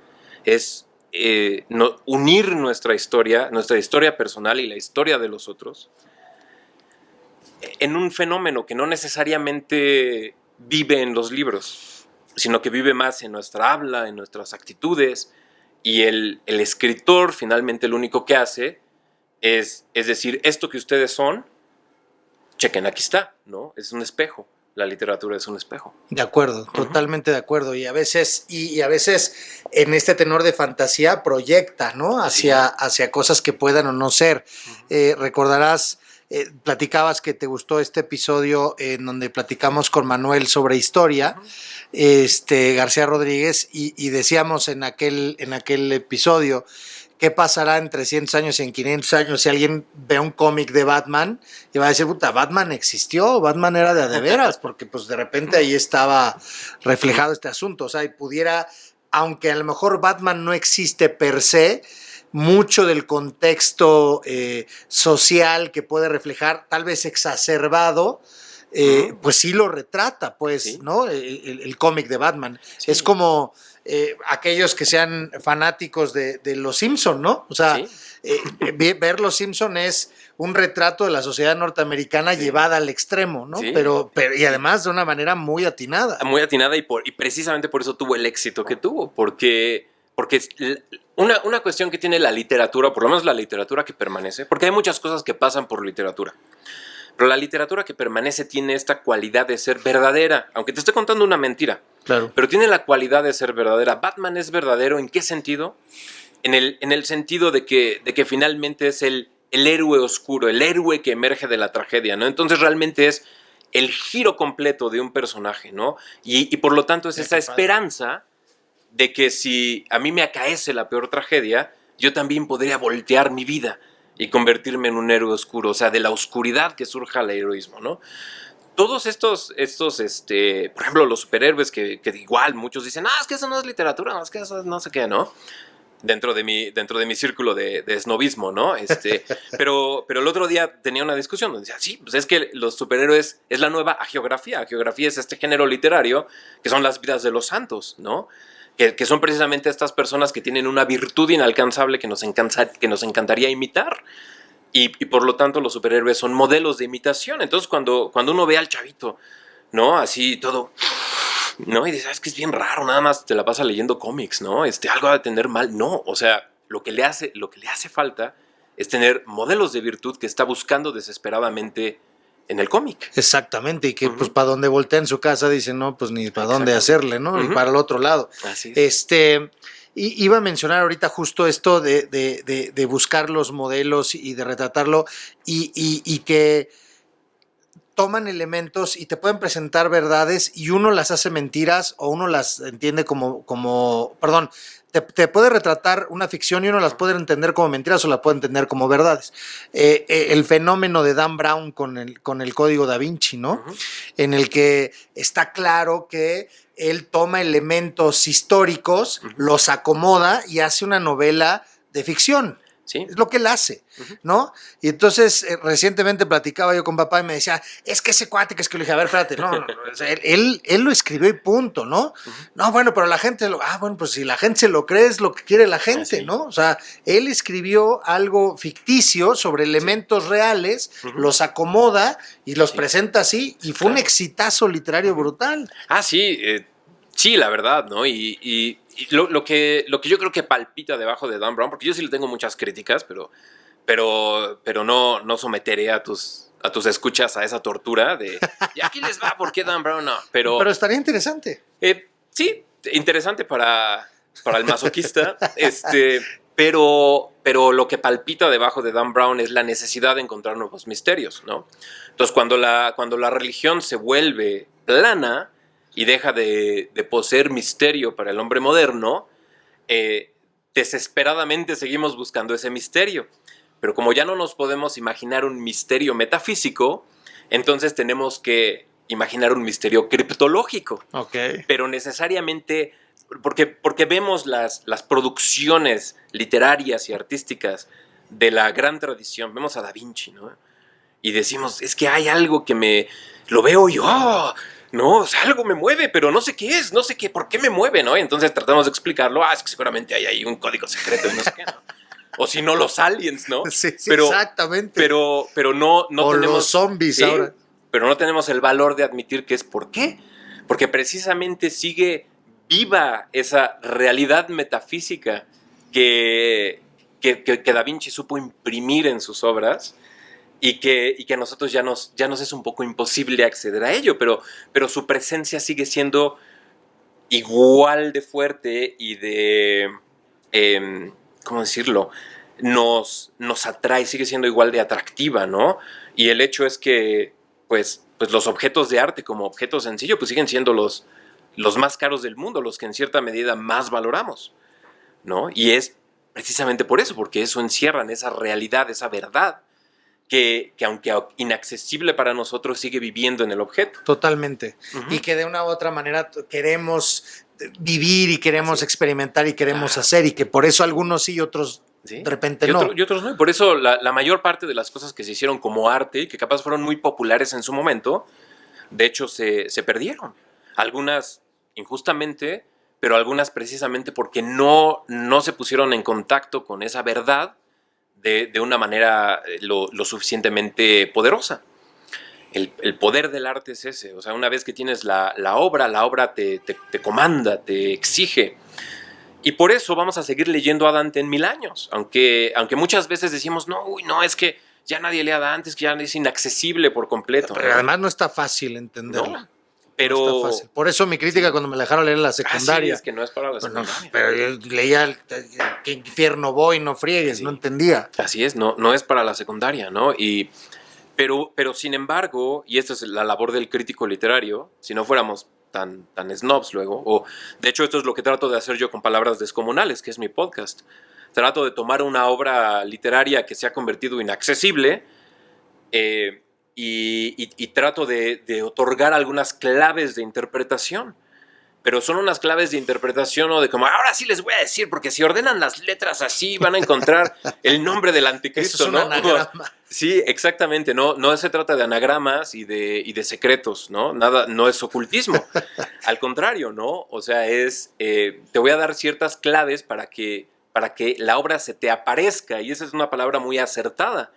Es unir nuestra historia personal y la historia de los otros en un fenómeno que no necesariamente vive en los libros, sino que vive más en nuestra habla, en nuestras actitudes, y el escritor finalmente lo único que hace es decir, esto que ustedes son, chequen, aquí está, ¿no? Es un espejo. La literatura es un espejo. De acuerdo, totalmente de acuerdo. Y a veces en este tenor de fantasía proyecta, ¿no? Hacia cosas que puedan o no ser. Recordarás, platicabas que te gustó este episodio en donde platicamos con Manuel sobre historia, García Rodríguez, y decíamos en aquel episodio, ¿qué pasará en 300 años y en 500 años si alguien ve un cómic de Batman y va a decir, puta, Batman existió, Batman era de veras, porque pues de repente ahí estaba reflejado este asunto, o sea, y pudiera, aunque a lo mejor Batman no existe per se, mucho del contexto social que puede reflejar, tal vez exacerbado, pues sí lo retrata, pues, ¿sí? ¿No? El cómic de Batman. Sí. Es como aquellos que sean fanáticos de Los Simpson, ¿no? O sea, ¿sí? Ver Los Simpson es un retrato de la sociedad norteamericana llevada al extremo, ¿no? Sí. Pero y además de una manera muy atinada. Muy atinada y precisamente por eso tuvo el éxito que tuvo, porque una cuestión que tiene la literatura, por lo menos la literatura que permanece, porque hay muchas cosas que pasan por literatura, pero la literatura que permanece tiene esta cualidad de ser verdadera, aunque te esté contando una mentira. Claro. Pero tiene la cualidad de ser verdadera. Batman es verdadero, ¿en qué sentido? En el sentido de que finalmente es el héroe oscuro, el héroe que emerge de la tragedia, ¿no? Entonces realmente es el giro completo de un personaje, ¿no? Y por lo tanto es esa esperanza de que si a mí me acaece la peor tragedia, yo también podría voltear mi vida y convertirme en un héroe oscuro, o sea, de la oscuridad que surja el heroísmo, ¿no? Todos estos por ejemplo, los superhéroes que igual muchos dicen, es que eso no es literatura, no, es que eso no sé qué, ¿no? Dentro de mi círculo de snobismo, ¿no? Pero el otro día tenía una discusión donde decía, sí, pues es que los superhéroes es la nueva agiografía. Agiografía es este género literario que son las vidas de los santos, ¿no? Que son precisamente estas personas que tienen una virtud inalcanzable que nos encantaría imitar. Y por lo tanto los superhéroes son modelos de imitación. Entonces cuando uno ve al chavito, ¿no? Así todo, ¿no? Y dices, es que es bien raro, nada más te la pasa leyendo cómics, ¿no? Algo va a tener mal. No, o sea, lo que le hace falta es tener modelos de virtud que está buscando desesperadamente en el cómic. Exactamente, y que pues para donde voltea en su casa dicen, no, pues ni para dónde hacerle, ¿no? Y para el otro lado. Así es. Iba a mencionar ahorita justo esto de buscar los modelos y de retratarlo y que toman elementos y te pueden presentar verdades y uno las hace mentiras o uno las entiende perdón, te puede retratar una ficción y uno las puede entender como mentiras o las puede entender como verdades. El fenómeno de Dan Brown con el Código Da Vinci, ¿no? Uh-huh. En el que está claro que él toma elementos históricos, uh-huh, los acomoda y hace una novela de ficción. Sí. Es lo que él hace, ¿no? Y entonces recientemente platicaba yo con papá y me decía, es que ese cuate que es que le dije, a ver, espérate, no, o sea, él lo escribió y punto, ¿no? Uh-huh. No, bueno, pero la gente, bueno, pues si la gente se lo cree es lo que quiere la gente, sí, ¿no? O sea, él escribió algo ficticio sobre elementos reales, uh-huh, los acomoda y los presenta así y fue un exitazo literario brutal. Sí, la verdad, ¿no? Y lo que yo creo que palpita debajo de Dan Brown, porque yo sí le tengo muchas críticas, pero no someteré a tus escuchas a esa tortura de y aquí les va, ¿por qué Dan Brown no? Pero estaría interesante. Sí, interesante para el masoquista, pero lo que palpita debajo de Dan Brown es la necesidad de encontrar nuevos misterios, ¿no? Entonces, cuando la religión se vuelve plana y deja de poseer misterio para el hombre moderno, desesperadamente seguimos buscando ese misterio. Pero como ya no nos podemos imaginar un misterio metafísico, entonces tenemos que imaginar un misterio criptológico. Ok. Pero necesariamente, porque vemos las producciones literarias y artísticas de la gran tradición, vemos a Da Vinci, ¿no? Y decimos, es que hay algo que lo veo y no, o sea, algo me mueve, pero no sé qué es, no sé qué, por qué me mueve, ¿no? Y entonces tratamos de explicarlo, es que seguramente hay ahí un código secreto y no sé qué, ¿no? O si no, los aliens, ¿no? Sí, pero, exactamente. Pero no o tenemos... los zombies ¿sí? ahora. Pero no tenemos el valor de admitir que es por qué. Porque precisamente sigue viva esa realidad metafísica que Da Vinci supo imprimir en sus obras y que a nosotros ya nos es un poco imposible acceder a ello, pero su presencia sigue siendo igual de fuerte y de... ¿cómo decirlo? Nos atrae, sigue siendo igual de atractiva, ¿no? Y el hecho es que pues los objetos de arte como objeto sencillo pues siguen siendo los más caros del mundo, los que en cierta medida más valoramos, ¿no? Y es precisamente por eso, porque eso encierran esa realidad, esa verdad, que aunque inaccesible para nosotros sigue viviendo en el objeto. Totalmente. Y que de una u otra manera queremos vivir y queremos experimentar y queremos hacer, y que por eso algunos sí y otros de repente no. Y otros no. Y por eso la mayor parte de las cosas que se hicieron como arte y que capaz fueron muy populares en su momento, de hecho se perdieron. Algunas injustamente, pero algunas precisamente porque no se pusieron en contacto con esa verdad de una manera lo suficientemente poderosa. El poder del arte es ese. O sea, una vez que tienes la obra te comanda, te exige. Y por eso vamos a seguir leyendo a Dante en 1000 años. Aunque muchas veces decimos, no, es que ya nadie lee a Dante, es que ya es inaccesible por completo. Pero además no está fácil entenderlo. No, pero... No está fácil. Por eso mi crítica cuando me la dejaron leer en la secundaria. es que no es para la secundaria. Pero yo leía ¿qué infierno voy? No friegues, no entendía. Así es, no es para la secundaria, ¿no? Pero sin embargo, y esta es la labor del crítico literario, si no fuéramos tan snobs luego, o de hecho esto es lo que trato de hacer yo con Palabras Descomunales, que es mi podcast. Trato de tomar una obra literaria que se ha convertido inaccesible y trato de otorgar algunas claves de interpretación. Pero son unas claves de interpretación o de como, ahora sí les voy a decir, porque si ordenan las letras así van a encontrar el nombre del anticristo, Eso es un anagrama. Sí, exactamente, no se trata de anagramas y de secretos, ¿no? Nada, no es ocultismo. Al contrario, ¿no? O sea, te voy a dar ciertas claves para que la obra se te aparezca, y esa es una palabra muy acertada,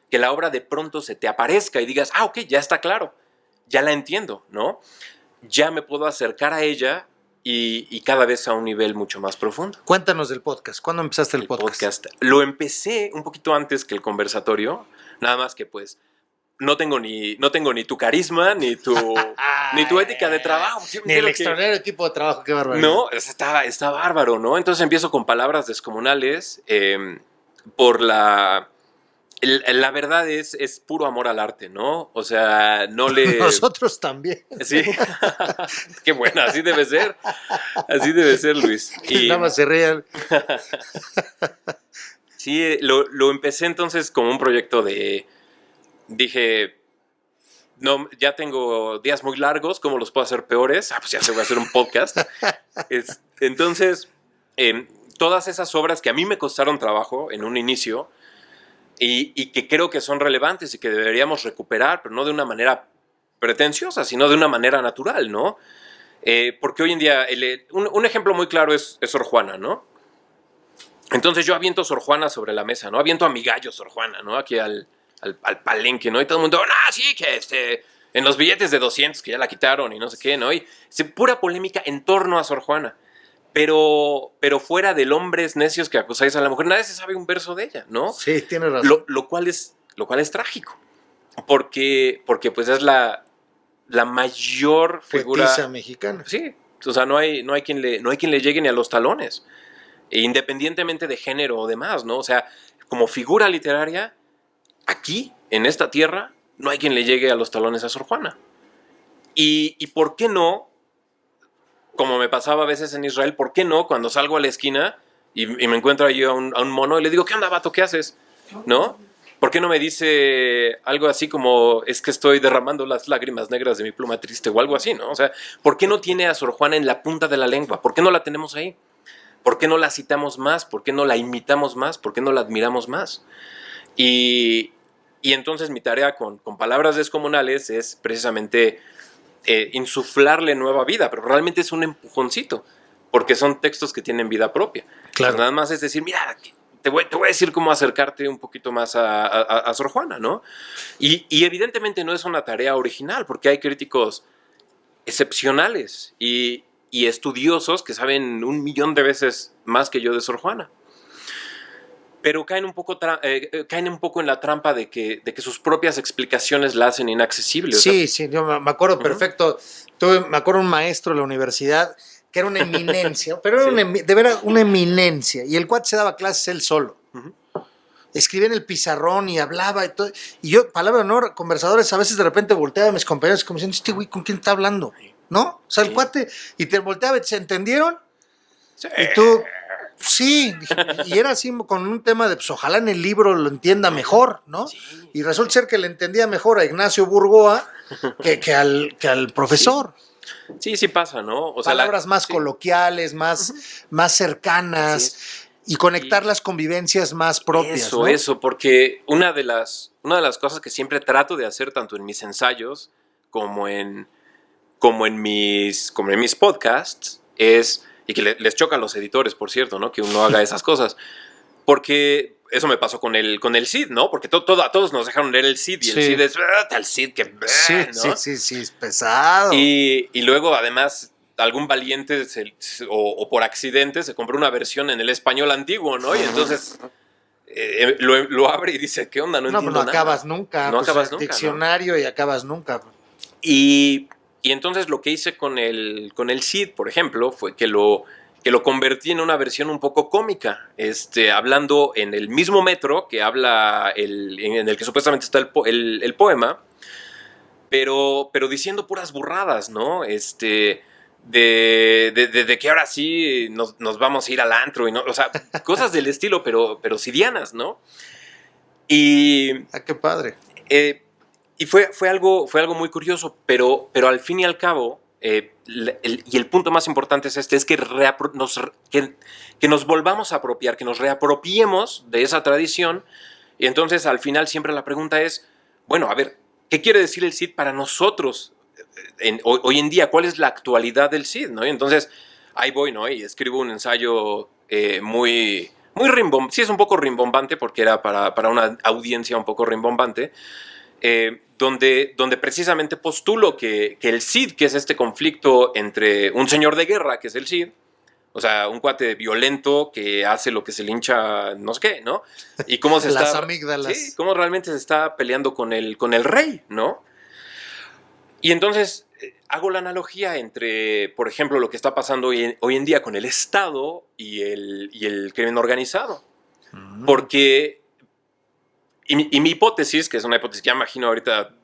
que la obra de pronto se te aparezca y digas, ok, ya está claro, ya la entiendo, ¿no? Ya me puedo acercar a ella y cada vez a un nivel mucho más profundo. Cuéntanos del podcast. ¿Cuándo empezaste el podcast? Lo empecé un poquito antes que el conversatorio, nada más que pues no tengo ni tu carisma, ni tu ética de trabajo. Ni el extraordinario equipo de trabajo, qué barbaridad. No, está bárbaro, ¿no? Entonces empiezo con Palabras Descomunales por la verdad es puro amor al arte, ¿no? O sea, no le... Nosotros también. Sí. Qué bueno, así debe ser. Así debe ser, Luis. Y nada más se rían. Sí, lo empecé entonces como un proyecto dije, no, ya tengo días muy largos, ¿cómo los puedo hacer peores? Pues ya se voy a hacer un podcast. Entonces, todas esas obras que a mí me costaron trabajo en un inicio, y que creo que son relevantes y que deberíamos recuperar, pero no de una manera pretenciosa, sino de una manera natural, ¿no? Porque hoy en día, un ejemplo muy claro es Sor Juana, ¿no? Entonces yo aviento Sor Juana sobre la mesa, ¿no? Aviento a mi gallo Sor Juana, ¿no? Aquí al palenque, ¿no? Y todo el mundo, sí, que en los billetes de 200 que ya la quitaron y no sé qué, ¿no? Y pura polémica en torno a Sor Juana. Pero fuera del hombres necios que acusáis a la mujer, nadie se sabe un verso de ella, ¿no? Sí, tienes razón. Lo cual es trágico. Porque pues es la mayor figura... Poetisa mexicana. Sí, o sea, no hay quien le llegue ni a los talones, independientemente de género o demás, ¿no? O sea, como figura literaria, aquí, en esta tierra, no hay quien le llegue a los talones a Sor Juana. Y ¿por qué no? Como me pasaba a veces en Israel, ¿por qué no cuando salgo a la esquina y me encuentro ahí a un mono y le digo, ¿qué onda, vato? ¿Qué haces? ¿No? ¿Por qué no me dice algo así como, es que estoy derramando las lágrimas negras de mi pluma triste o algo así, ¿no? O sea, ¿por qué no tiene a Sor Juana en la punta de la lengua? ¿Por qué no la tenemos ahí? ¿Por qué no la citamos más? ¿Por qué no la imitamos más? ¿Por qué no la admiramos más? Y entonces mi tarea con palabras descomunales es precisamente insuflarle nueva vida, pero realmente es un empujoncito, porque son textos que tienen vida propia. Claro. Entonces, nada más es decir, mira, te voy a decir cómo acercarte un poquito más a Sor Juana, ¿no? Y evidentemente no es una tarea original, porque hay críticos excepcionales y estudiosos que saben 1,000,000 de veces más que yo de Sor Juana. Pero caen un poco en la trampa de que sus propias explicaciones la hacen inaccesible. Sí, sí, yo me acuerdo perfecto. Me acuerdo un maestro de la universidad que era una eminencia, pero era de veras una eminencia. Y el cuate se daba clases él solo. Escribía en el pizarrón y hablaba y todo. Y yo, palabra de honor, conversadores, a veces de repente volteaba a mis compañeros como diciendo, este güey, ¿con quién está hablando? ¿No? O sea, el cuate, y te volteaba y ¿se entendieron? Sí. Y tú, sí, y era así con un tema de, pues ojalá en el libro lo entienda mejor, ¿no? Sí. Y resulta ser que le entendía mejor a Ignacio Burgoa que al profesor. Sí, sí pasa, ¿no? O sea, Palabras más coloquiales, más cercanas y conectar las convivencias más propias. Eso, ¿no? eso, porque una de las cosas que siempre trato de hacer tanto en mis ensayos como en mis podcasts es, y que les choca a los editores, por cierto, ¿no? Que uno haga esas cosas, porque eso me pasó con el Cid, ¿no? Porque a todos nos dejaron leer el Cid y el Cid es tal Cid que ¿no? Sí, es pesado. Y luego además algún valiente o por accidente se compró una versión en el español antiguo, ¿no? Y entonces lo abre y dice, ¿qué onda? No entiendo no nada. Acabas nunca. No pues, acabas nunca, diccionario, ¿no? Y acabas nunca. Y entonces lo que hice con el Cid, por ejemplo, fue que lo convertí en una versión un poco cómica, hablando en el mismo metro que habla en el que supuestamente está el poema, pero diciendo puras burradas, ¿no? De que ahora sí nos vamos a ir al antro, y no, o sea, cosas del estilo, pero cidianas, ¿no? Y qué padre. Y fue algo muy curioso, pero al fin y al cabo, y el punto más importante es es que nos volvamos a apropiar, que nos reapropiemos de esa tradición, y entonces al final siempre la pregunta es, bueno, a ver, ¿qué quiere decir el Cid para nosotros hoy en día? ¿Cuál es la actualidad del Cid? ¿No? Y entonces ahí voy, ¿no? Y escribo un ensayo muy rimbombante, sí es un poco rimbombante porque era para una audiencia un poco rimbombante, donde precisamente postulo que el Cid, que es este conflicto entre un señor de guerra, que es el Cid, o sea, un cuate violento que hace lo que se le hincha no sé qué, ¿no? Y cómo se las está... amígdalas. Sí, cómo realmente se está peleando con el rey, ¿no? Y entonces hago la analogía entre, por ejemplo, lo que está pasando hoy en día con el Estado y el crimen organizado. Porque... Y mi hipótesis, que es una hipótesis que ya imagino ahorita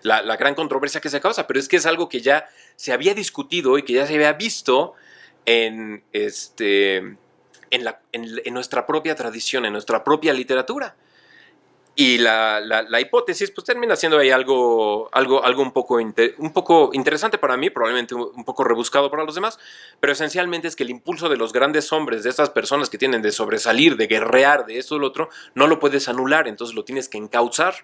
la gran controversia que se causa, pero es que es algo que ya se había discutido y que ya se había visto en nuestra propia tradición, en nuestra propia literatura. Y la hipótesis pues termina siendo ahí algo un poco interesante para mí, probablemente un poco rebuscado para los demás, pero esencialmente es que el impulso de los grandes hombres, de estas personas que tienen de sobresalir, de guerrear, de esto o lo otro, no lo puedes anular, entonces lo tienes que encauzar.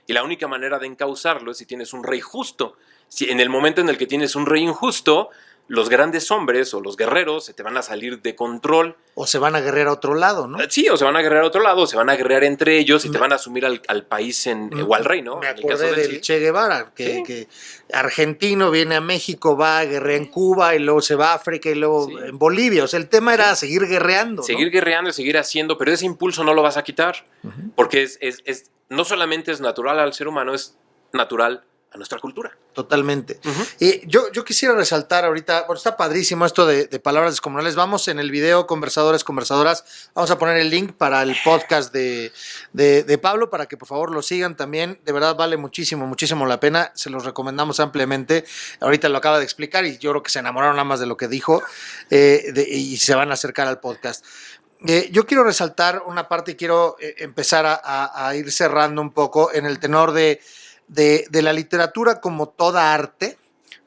Y la única manera de encauzarlo es si tienes un rey justo. Si en el momento en el que tienes un rey injusto, los grandes hombres o los guerreros se te van a salir de control. O se van a guerrear a otro lado, ¿no? Sí, o se van a guerrear a otro lado, o se van a guerrear entre ellos y te van a asumir al país o al rey, ¿no? Me acordé del Che Guevara, que argentino viene a México, va a guerrear en Cuba y luego se va a África y luego en Bolivia. O sea, el tema era seguir guerreando. Seguir guerreando y seguir haciendo, pero ese impulso no lo vas a quitar, porque no solamente es natural al ser humano, es natural nuestra cultura. Totalmente. Yo quisiera resaltar ahorita, bueno, está padrísimo esto de palabras descomunales. Vamos en el video, conversadores, conversadoras, vamos a poner el link para el podcast de Pablo, para que por favor lo sigan también. De verdad vale muchísimo, muchísimo la pena. Se los recomendamos ampliamente. Ahorita lo acaba de explicar y yo creo que se enamoraron nada más de lo que dijo y se van a acercar al podcast. Yo quiero resaltar una parte y quiero empezar a ir cerrando un poco en el tenor de la literatura. Como toda arte,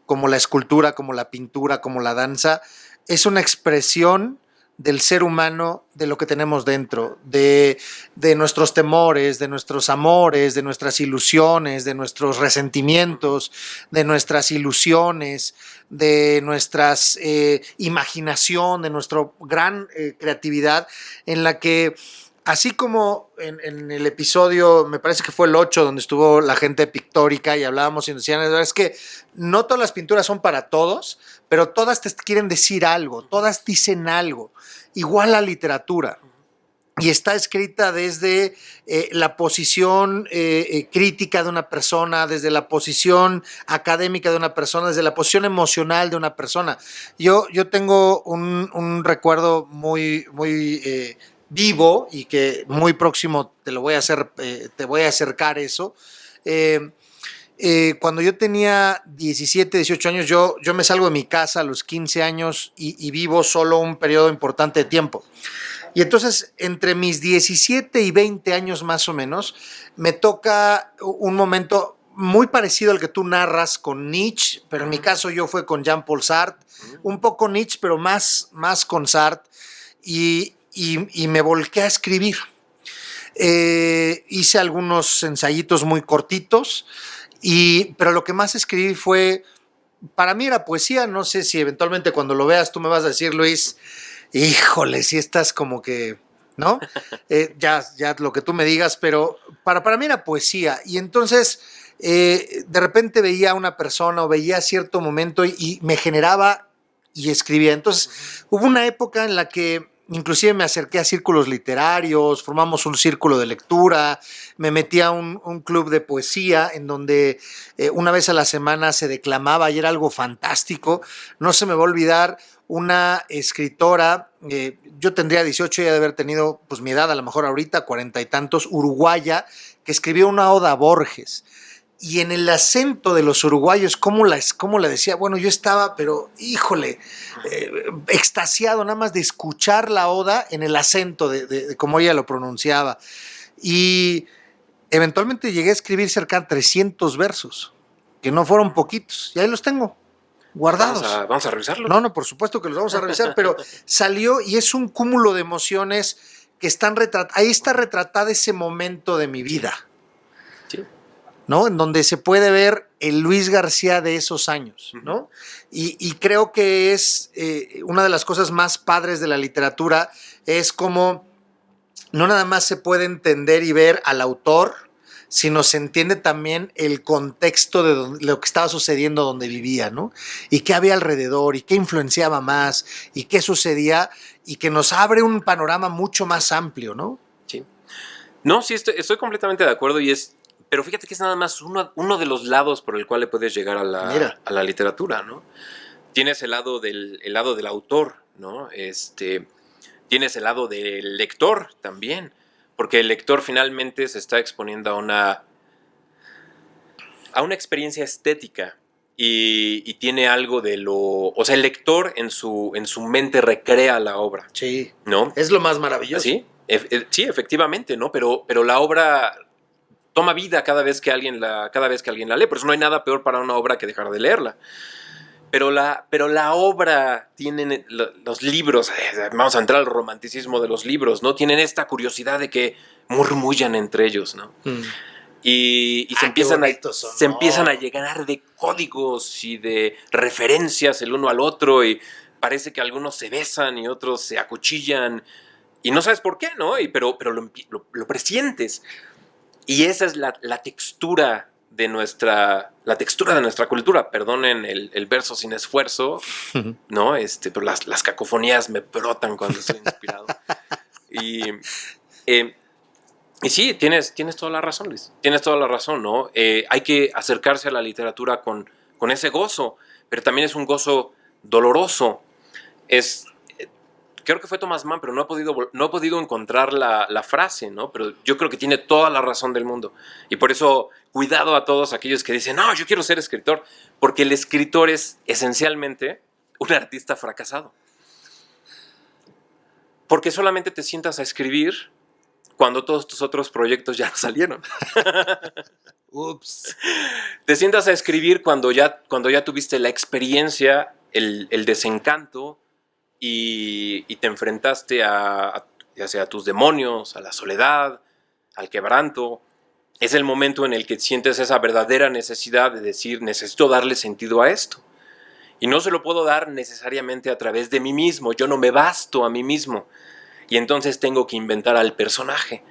como la escultura, como la pintura, como la danza, es una expresión del ser humano, de lo que tenemos dentro, de nuestros temores, de nuestros amores, de nuestras ilusiones, de nuestros resentimientos, de nuestras ilusiones, de nuestras imaginación, de nuestra gran creatividad, en la que así como en el episodio, me parece que fue el 8, donde estuvo la gente pictórica y hablábamos y decían, es que no todas las pinturas son para todos, pero todas te quieren decir algo, todas dicen algo. Igual la literatura. Y está escrita desde la posición crítica de una persona, desde la posición académica de una persona, desde la posición emocional de una persona. Yo tengo un recuerdo muy vivo y que muy próximo te voy a acercar eso. Cuando yo tenía 17, 18 años, yo me salgo de mi casa a los 15 años y vivo solo un periodo importante de tiempo. Y entonces, entre mis 17 y 20 años más o menos, me toca un momento muy parecido al que tú narras con Nietzsche, pero en mi caso yo fue con Jean-Paul Sartre, un poco Nietzsche, pero más con Sartre, y me volqué a escribir. Hice algunos ensayitos muy cortitos, pero lo que más escribí fue, para mí era poesía. No sé si eventualmente cuando lo veas tú me vas a decir, Luis, híjole, si estás como que, ¿no? Ya lo que tú me digas, pero para mí era poesía. Y entonces de repente veía a una persona o veía cierto momento y me generaba y escribía. Entonces hubo una época en la que inclusive me acerqué a círculos literarios, formamos un círculo de lectura, me metí a un club de poesía en donde una vez a la semana se declamaba y era algo fantástico. No se me va a olvidar una escritora, yo tendría 18, ella debe haber tenido pues mi edad, a lo mejor ahorita, 40 y tantos, uruguaya, que escribió una oda a Borges. Y en el acento de los uruguayos, ¿cómo la decía? Bueno, yo estaba, pero híjole, extasiado nada más de escuchar la oda en el acento de cómo ella lo pronunciaba. Y eventualmente llegué a escribir cerca de 300 versos, que no fueron poquitos, y ahí los tengo guardados. Vamos a revisarlo. No, por supuesto que los vamos a revisar, pero salió y es un cúmulo de emociones que están retratadas. Ahí está retratada ese momento de mi vida. Sí. ¿No? En donde se puede ver el Luis García de esos años, ¿no? Y creo que es una de las cosas más padres de la literatura, es como no nada más se puede entender y ver al autor, sino se entiende también el contexto de lo que estaba sucediendo donde vivía, ¿no? Y qué había alrededor, y qué influenciaba más, y qué sucedía, y que nos abre un panorama mucho más amplio, ¿no? Sí. No, sí, estoy completamente de acuerdo pero fíjate que es nada más uno de los lados por el cual le puedes llegar a la literatura, ¿no? Tienes el lado del autor, ¿no? Tienes el lado del lector también, porque el lector finalmente se está exponiendo a una experiencia estética y tiene algo de o sea, el lector en su mente recrea la obra. Sí, ¿no? Es lo más maravilloso. Sí, sí, efectivamente, ¿no? Pero la obra toma vida cada vez que alguien la lee. Por eso no hay nada peor para una obra que dejar de leerla. Pero la obra tiene los libros, vamos a entrar al romanticismo de los libros, ¿no? Tienen esta curiosidad de que murmullan entre ellos, ¿no? Y se empiezan a llenar de códigos y de referencias el uno al otro, y parece que algunos se besan y otros se acuchillan y no sabes por qué, ¿no? Pero lo presientes. Y esa es la textura de nuestra cultura. Perdonen el verso sin esfuerzo, ¿no? Pero las cacofonías me brotan cuando estoy inspirado. Y sí, tienes toda la razón, Luis. Tienes toda la razón, ¿no? Hay que acercarse a la literatura con ese gozo, pero también es un gozo doloroso. Es, creo que fue Thomas Mann, pero no he podido encontrar la frase, ¿no? Pero yo creo que tiene toda la razón del mundo. Y por eso, cuidado a todos aquellos que dicen, no, yo quiero ser escritor, porque el escritor es esencialmente un artista fracasado. Porque solamente te sientas a escribir cuando todos tus otros proyectos ya salieron. Ups. Te sientas a escribir cuando ya tuviste la experiencia, el desencanto y te enfrentaste ya sea a tus demonios, a la soledad, al quebranto. Es el momento en el que sientes esa verdadera necesidad de decir, necesito darle sentido a esto. Y no se lo puedo dar necesariamente a través de mí mismo. Yo no me basto a mí mismo. Y entonces tengo que inventar al personaje.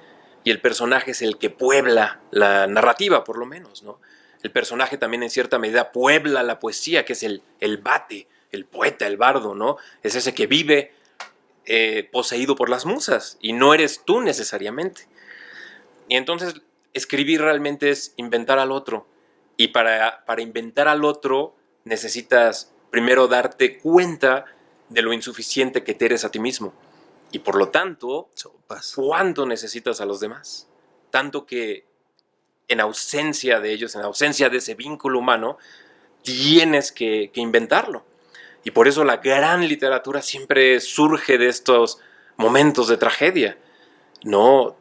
Y el personaje es el que puebla la narrativa, por lo menos, ¿no? El personaje también en cierta medida puebla la poesía, que es el vate, el poeta, el bardo, ¿no? Es ese que vive poseído por las musas. Y no eres tú necesariamente. Y entonces escribir realmente es inventar al otro. Y para inventar al otro necesitas primero darte cuenta de lo insuficiente que te eres a ti mismo. Y por lo tanto, ¿cuánto necesitas a los demás? Tanto que en ausencia de ellos, en ausencia de ese vínculo humano, tienes que inventarlo. Y por eso la gran literatura siempre surge de estos momentos de tragedia, ¿no?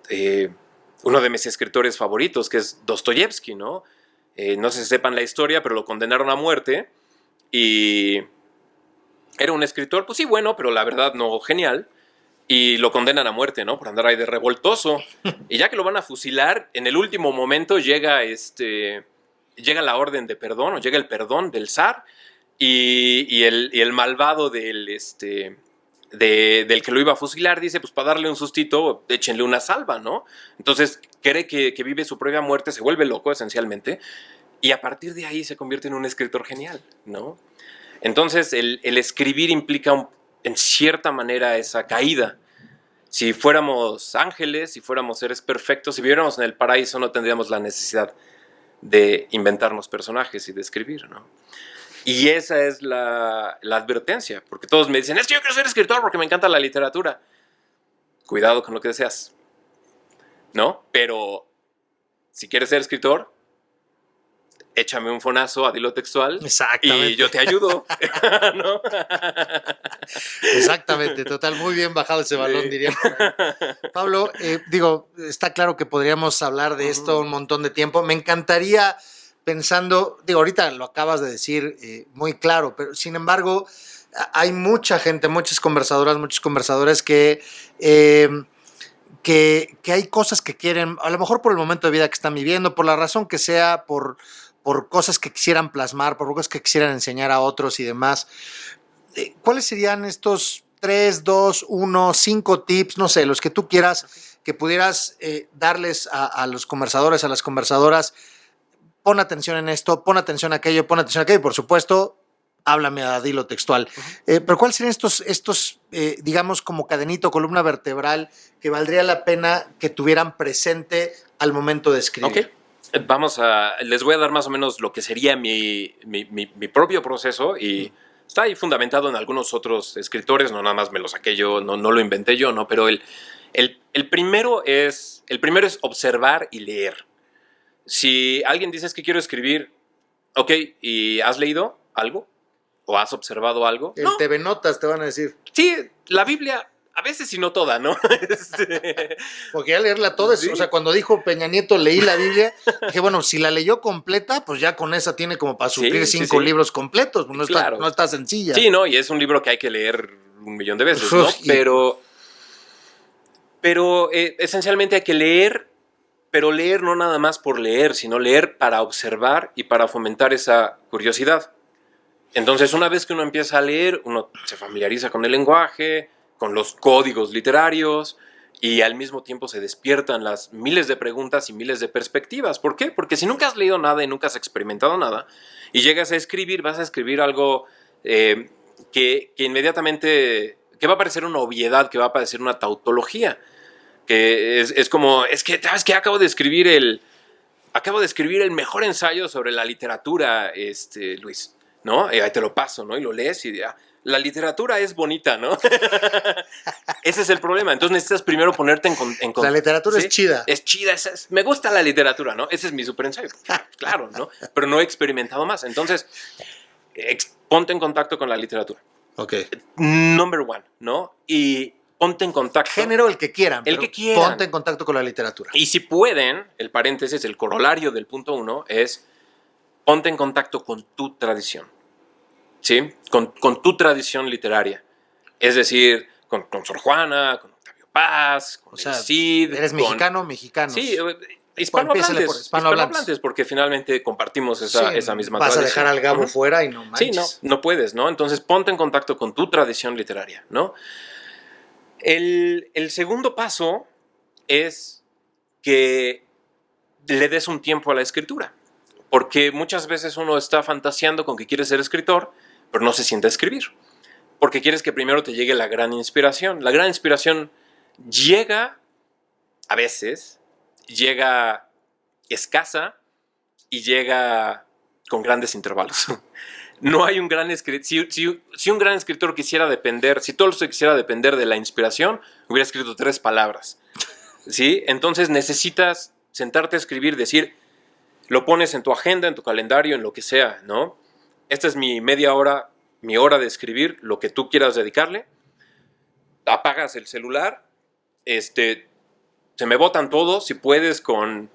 Uno de mis escritores favoritos, que es Dostoyevsky, ¿no? No sé si sepan la historia, pero lo condenaron a muerte y era un escritor, pues sí, bueno, pero la verdad no genial. Y lo condenan a muerte, ¿no? Por andar ahí de revoltoso. Y ya que lo van a fusilar, en el último momento llega la orden de perdón, o llega el perdón del zar, y el malvado del que lo iba a fusilar dice, pues para darle un sustito, échenle una salva, ¿no? Entonces cree que vive su propia muerte, se vuelve loco esencialmente, y a partir de ahí se convierte en un escritor genial, ¿no? Entonces el escribir implica en cierta manera esa caída. Si fuéramos ángeles, si fuéramos seres perfectos, si viviéramos en el paraíso, no tendríamos la necesidad de inventarnos personajes y de escribir, ¿no? Y esa es la advertencia, porque todos me dicen, es que yo quiero ser escritor porque me encanta la literatura. Cuidado con lo que deseas, ¿no? Pero si quieres ser escritor, échame un fonazo a Dilo Textual. Exactamente. Y yo te ayudo, ¿no? Exactamente, total, muy bien bajado ese balón, Sí. diría. Pablo, está claro que podríamos hablar de esto un montón de tiempo. Me encantaría pensando, ahorita lo acabas de decir muy claro, pero sin embargo, hay mucha gente, muchos conversadores que hay cosas que quieren, a lo mejor por el momento de vida que están viviendo, por la razón que sea, por cosas que quisieran plasmar, por cosas que quisieran enseñar a otros y demás. ¿Cuáles serían estos 3, 2, 1, 5 tips, no sé, los que tú quieras, que pudieras darles a los conversadores, a las conversadoras? Pon atención en esto, pon atención a aquello, y por supuesto, háblame a Dilo Textual. Pero ¿cuáles serían estos digamos, como cadenito, columna vertebral, que valdría la pena que tuvieran presente al momento de escribir? Ok. Les voy a dar más o menos lo que sería mi propio proceso y está ahí fundamentado en algunos otros escritores, no nada más me lo saqué yo, no lo inventé yo, ¿no? Pero el primero es observar y leer. Si alguien dice que quiero escribir, ok, ¿y has leído algo? ¿O has observado algo? El TV Notas te van a decir. Sí, la Biblia, a veces y no toda, ¿no? Porque ya leerla toda, Sí. o sea, cuando dijo Peña Nieto, leí la Biblia, dije, bueno, si la leyó completa, pues ya con esa tiene como para suplir Sí, 5 sí. libros completos, no, Claro. no está sencilla. Sí, ¿no? Y es un libro que hay que leer 1,000,000 de veces, ¿no? Pero esencialmente hay que leer, pero leer no nada más por leer, sino leer para observar y para fomentar esa curiosidad. Entonces, una vez que uno empieza a leer, uno se familiariza con el lenguaje, con los códigos literarios, y al mismo tiempo se despiertan las miles de preguntas y miles de perspectivas. ¿Por qué? Porque si nunca has leído nada y nunca has experimentado nada, y llegas a escribir, vas a escribir algo que inmediatamente, que va a parecer una obviedad, que va a parecer una tautología. Que es como, es que, ¿sabes qué? Acabo de escribir el mejor ensayo sobre la literatura, Luis, ¿no? Ahí te lo paso, ¿no? Y lo lees y la literatura es bonita, ¿no? Ese es el problema. Entonces necesitas primero ponerte en La literatura ¿sí? es chida. Es chida, me gusta la literatura, ¿no? Ese es mi super ensayo. Claro, ¿no? Pero no he experimentado más. Entonces, ponte en contacto con la literatura. Ok. Number one, ¿no? Y ponte en contacto. Género el que quieran. El que quieran. Ponte en contacto con la literatura. Y si pueden, el paréntesis, el corolario del punto 1 es ponte en contacto con tu tradición. ¿Sí? Con tu tradición literaria. Es decir, con Sor Juana, con Octavio Paz, con el Cid. ¿Eres mexicano o mexicanos? Sí, hispanohablantes, porque finalmente compartimos esa misma vas tradición. Vas a dejar al Gabo fuera y no manches. Sí, no puedes, ¿no? Entonces ponte en contacto con tu tradición literaria, ¿no? El segundo paso es que le des un tiempo a la escritura, porque muchas veces uno está fantaseando con que quiere ser escritor, pero no se siente a escribir, porque quieres que primero te llegue la gran inspiración. La gran inspiración llega, a veces, llega escasa y llega con grandes intervalos. No hay un gran escritor. Si un gran escritor quisiera depender, si Tolstoy quisiera depender de la inspiración, hubiera escrito 3 palabras. ¿Sí? Entonces necesitas sentarte a escribir, decir, lo pones en tu agenda, en tu calendario, en lo que sea, ¿no? Esta es mi media hora, mi hora de escribir, lo que tú quieras dedicarle. Apagas el celular, se me botan todos, si puedes, con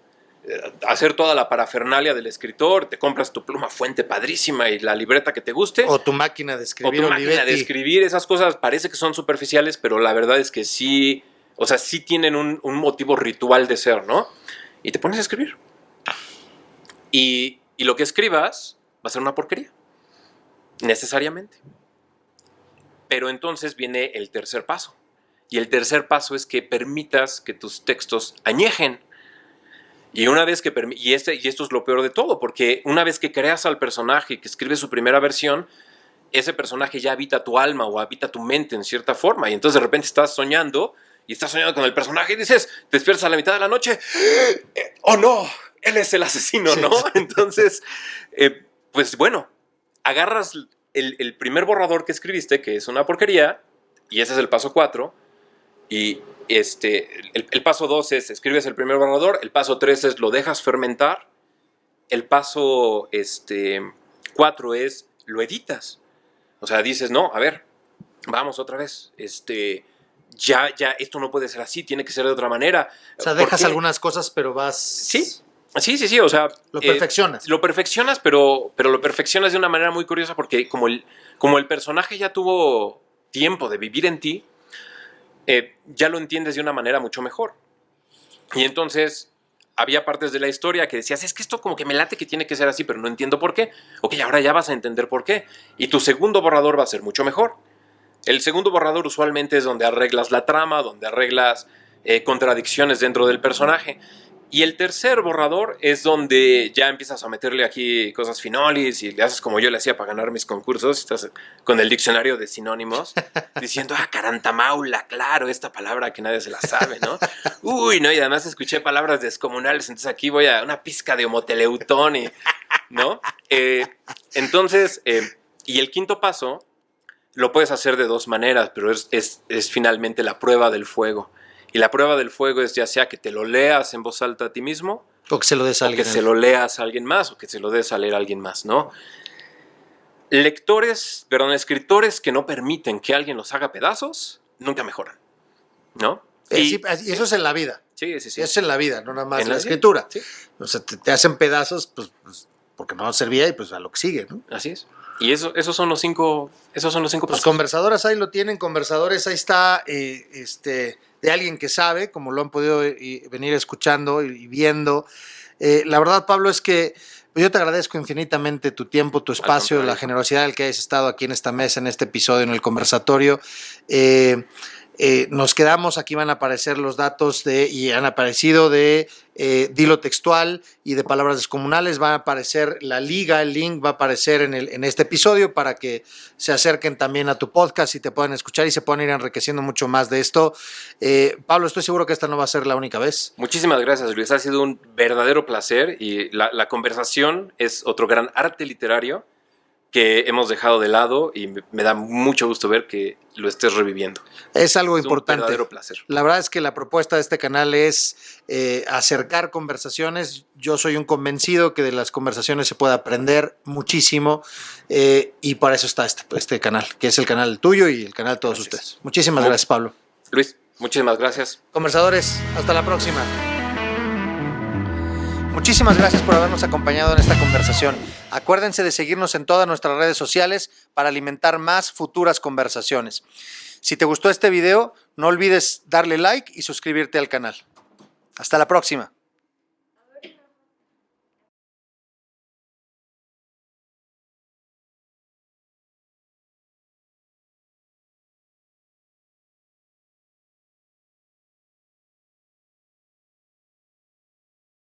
hacer toda la parafernalia del escritor, te compras tu pluma fuente padrísima y la libreta que te guste. O tu máquina de escribir. O tu máquina de escribir, esas cosas parece que son superficiales, pero la verdad es que sí, o sea, sí tienen un motivo ritual de ser, ¿no? Y te pones a escribir. Y lo que escribas va a ser una porquería, necesariamente. Pero entonces viene el tercer paso. Y el tercer paso es que permitas que tus textos añejen. Y una vez que y esto es lo peor de todo, porque una vez que creas al personaje, que escribes su primera versión, ese personaje ya habita tu alma o habita tu mente en cierta forma. Y entonces de repente estás soñando con el personaje y dices, te despiertas a la mitad de la noche, ¡oh no! Él es el asesino, ¿no? Entonces, pues bueno, agarras el primer borrador que escribiste, que es una porquería, y ese es el paso 4, y el paso 2 es escribes el primer borrador, el paso 3 es lo dejas fermentar, el paso 4 es lo editas. O sea, dices, no, a ver, vamos otra vez, ya, esto no puede ser así, tiene que ser de otra manera. O sea, dejas algunas cosas, pero vas... Sí, o sea... Lo perfeccionas. Lo perfeccionas, pero lo perfeccionas de una manera muy curiosa porque como el personaje ya tuvo tiempo de vivir en ti, ya lo entiendes de una manera mucho mejor. Y entonces había partes de la historia que decías, es que esto como que me late que tiene que ser así, pero no entiendo por qué. Ok, ahora ya vas a entender por qué. Y tu segundo borrador va a ser mucho mejor. El segundo borrador usualmente es donde arreglas la trama, donde arreglas contradicciones dentro del personaje. Y el tercer borrador es donde ya empiezas a meterle aquí cosas finolis y le haces como yo le hacía para ganar mis concursos. Estás con el diccionario de sinónimos diciendo, carantamaula, claro, esta palabra que nadie se la sabe, ¿no? Uy, no, y además escuché palabras descomunales, entonces aquí voy a una pizca de homoteleutón, ¿no? Entonces, y el quinto paso lo puedes hacer de 2 maneras, pero es finalmente la prueba del fuego. Y la prueba del fuego es ya sea que te lo leas en voz alta a ti mismo, o que se lo des a alguien. O que se lo leas a alguien más, o que se lo des a leer a alguien más, ¿no? Escritores que no permiten que alguien los haga pedazos, nunca mejoran, ¿no? Y eso es en la vida. Sí. Eso es en la vida, no nada más en la vida, escritura. sí. O sea, te hacen pedazos, pues porque no servía y pues a lo que sigue, ¿no? Así es. Y esos son los 5 pasos. Los conversadores ahí lo tienen, conversadores, ahí está, de alguien que sabe, como lo han podido venir escuchando y viendo. La verdad, Pablo, es que yo te agradezco infinitamente tu tiempo, tu espacio, la generosidad del que hayas estado aquí en esta mesa, en este episodio, en el conversatorio. Nos quedamos, aquí van a aparecer los datos y han aparecido de Dilo Textual y de Palabras Descomunales. Va a aparecer la liga, el link va a aparecer en este episodio para que se acerquen también a tu podcast y te puedan escuchar y se puedan ir enriqueciendo mucho más de esto. Pablo, estoy seguro que esta no va a ser la única vez. Muchísimas gracias, Luis. Ha sido un verdadero placer y la conversación es otro gran arte literario que hemos dejado de lado y me da mucho gusto ver que lo estés reviviendo. Es algo importante. Un verdadero placer. La verdad es que la propuesta de este canal es acercar conversaciones. Yo soy un convencido que de las conversaciones se puede aprender muchísimo y para eso está este canal, que es el canal tuyo y el canal de todos ustedes. Muchísimas gracias, Pablo. Luis, muchísimas gracias. Conversadores, hasta la próxima. Muchísimas gracias por habernos acompañado en esta conversación. Acuérdense de seguirnos en todas nuestras redes sociales para alimentar más futuras conversaciones. Si te gustó este video, no olvides darle like y suscribirte al canal. Hasta la próxima.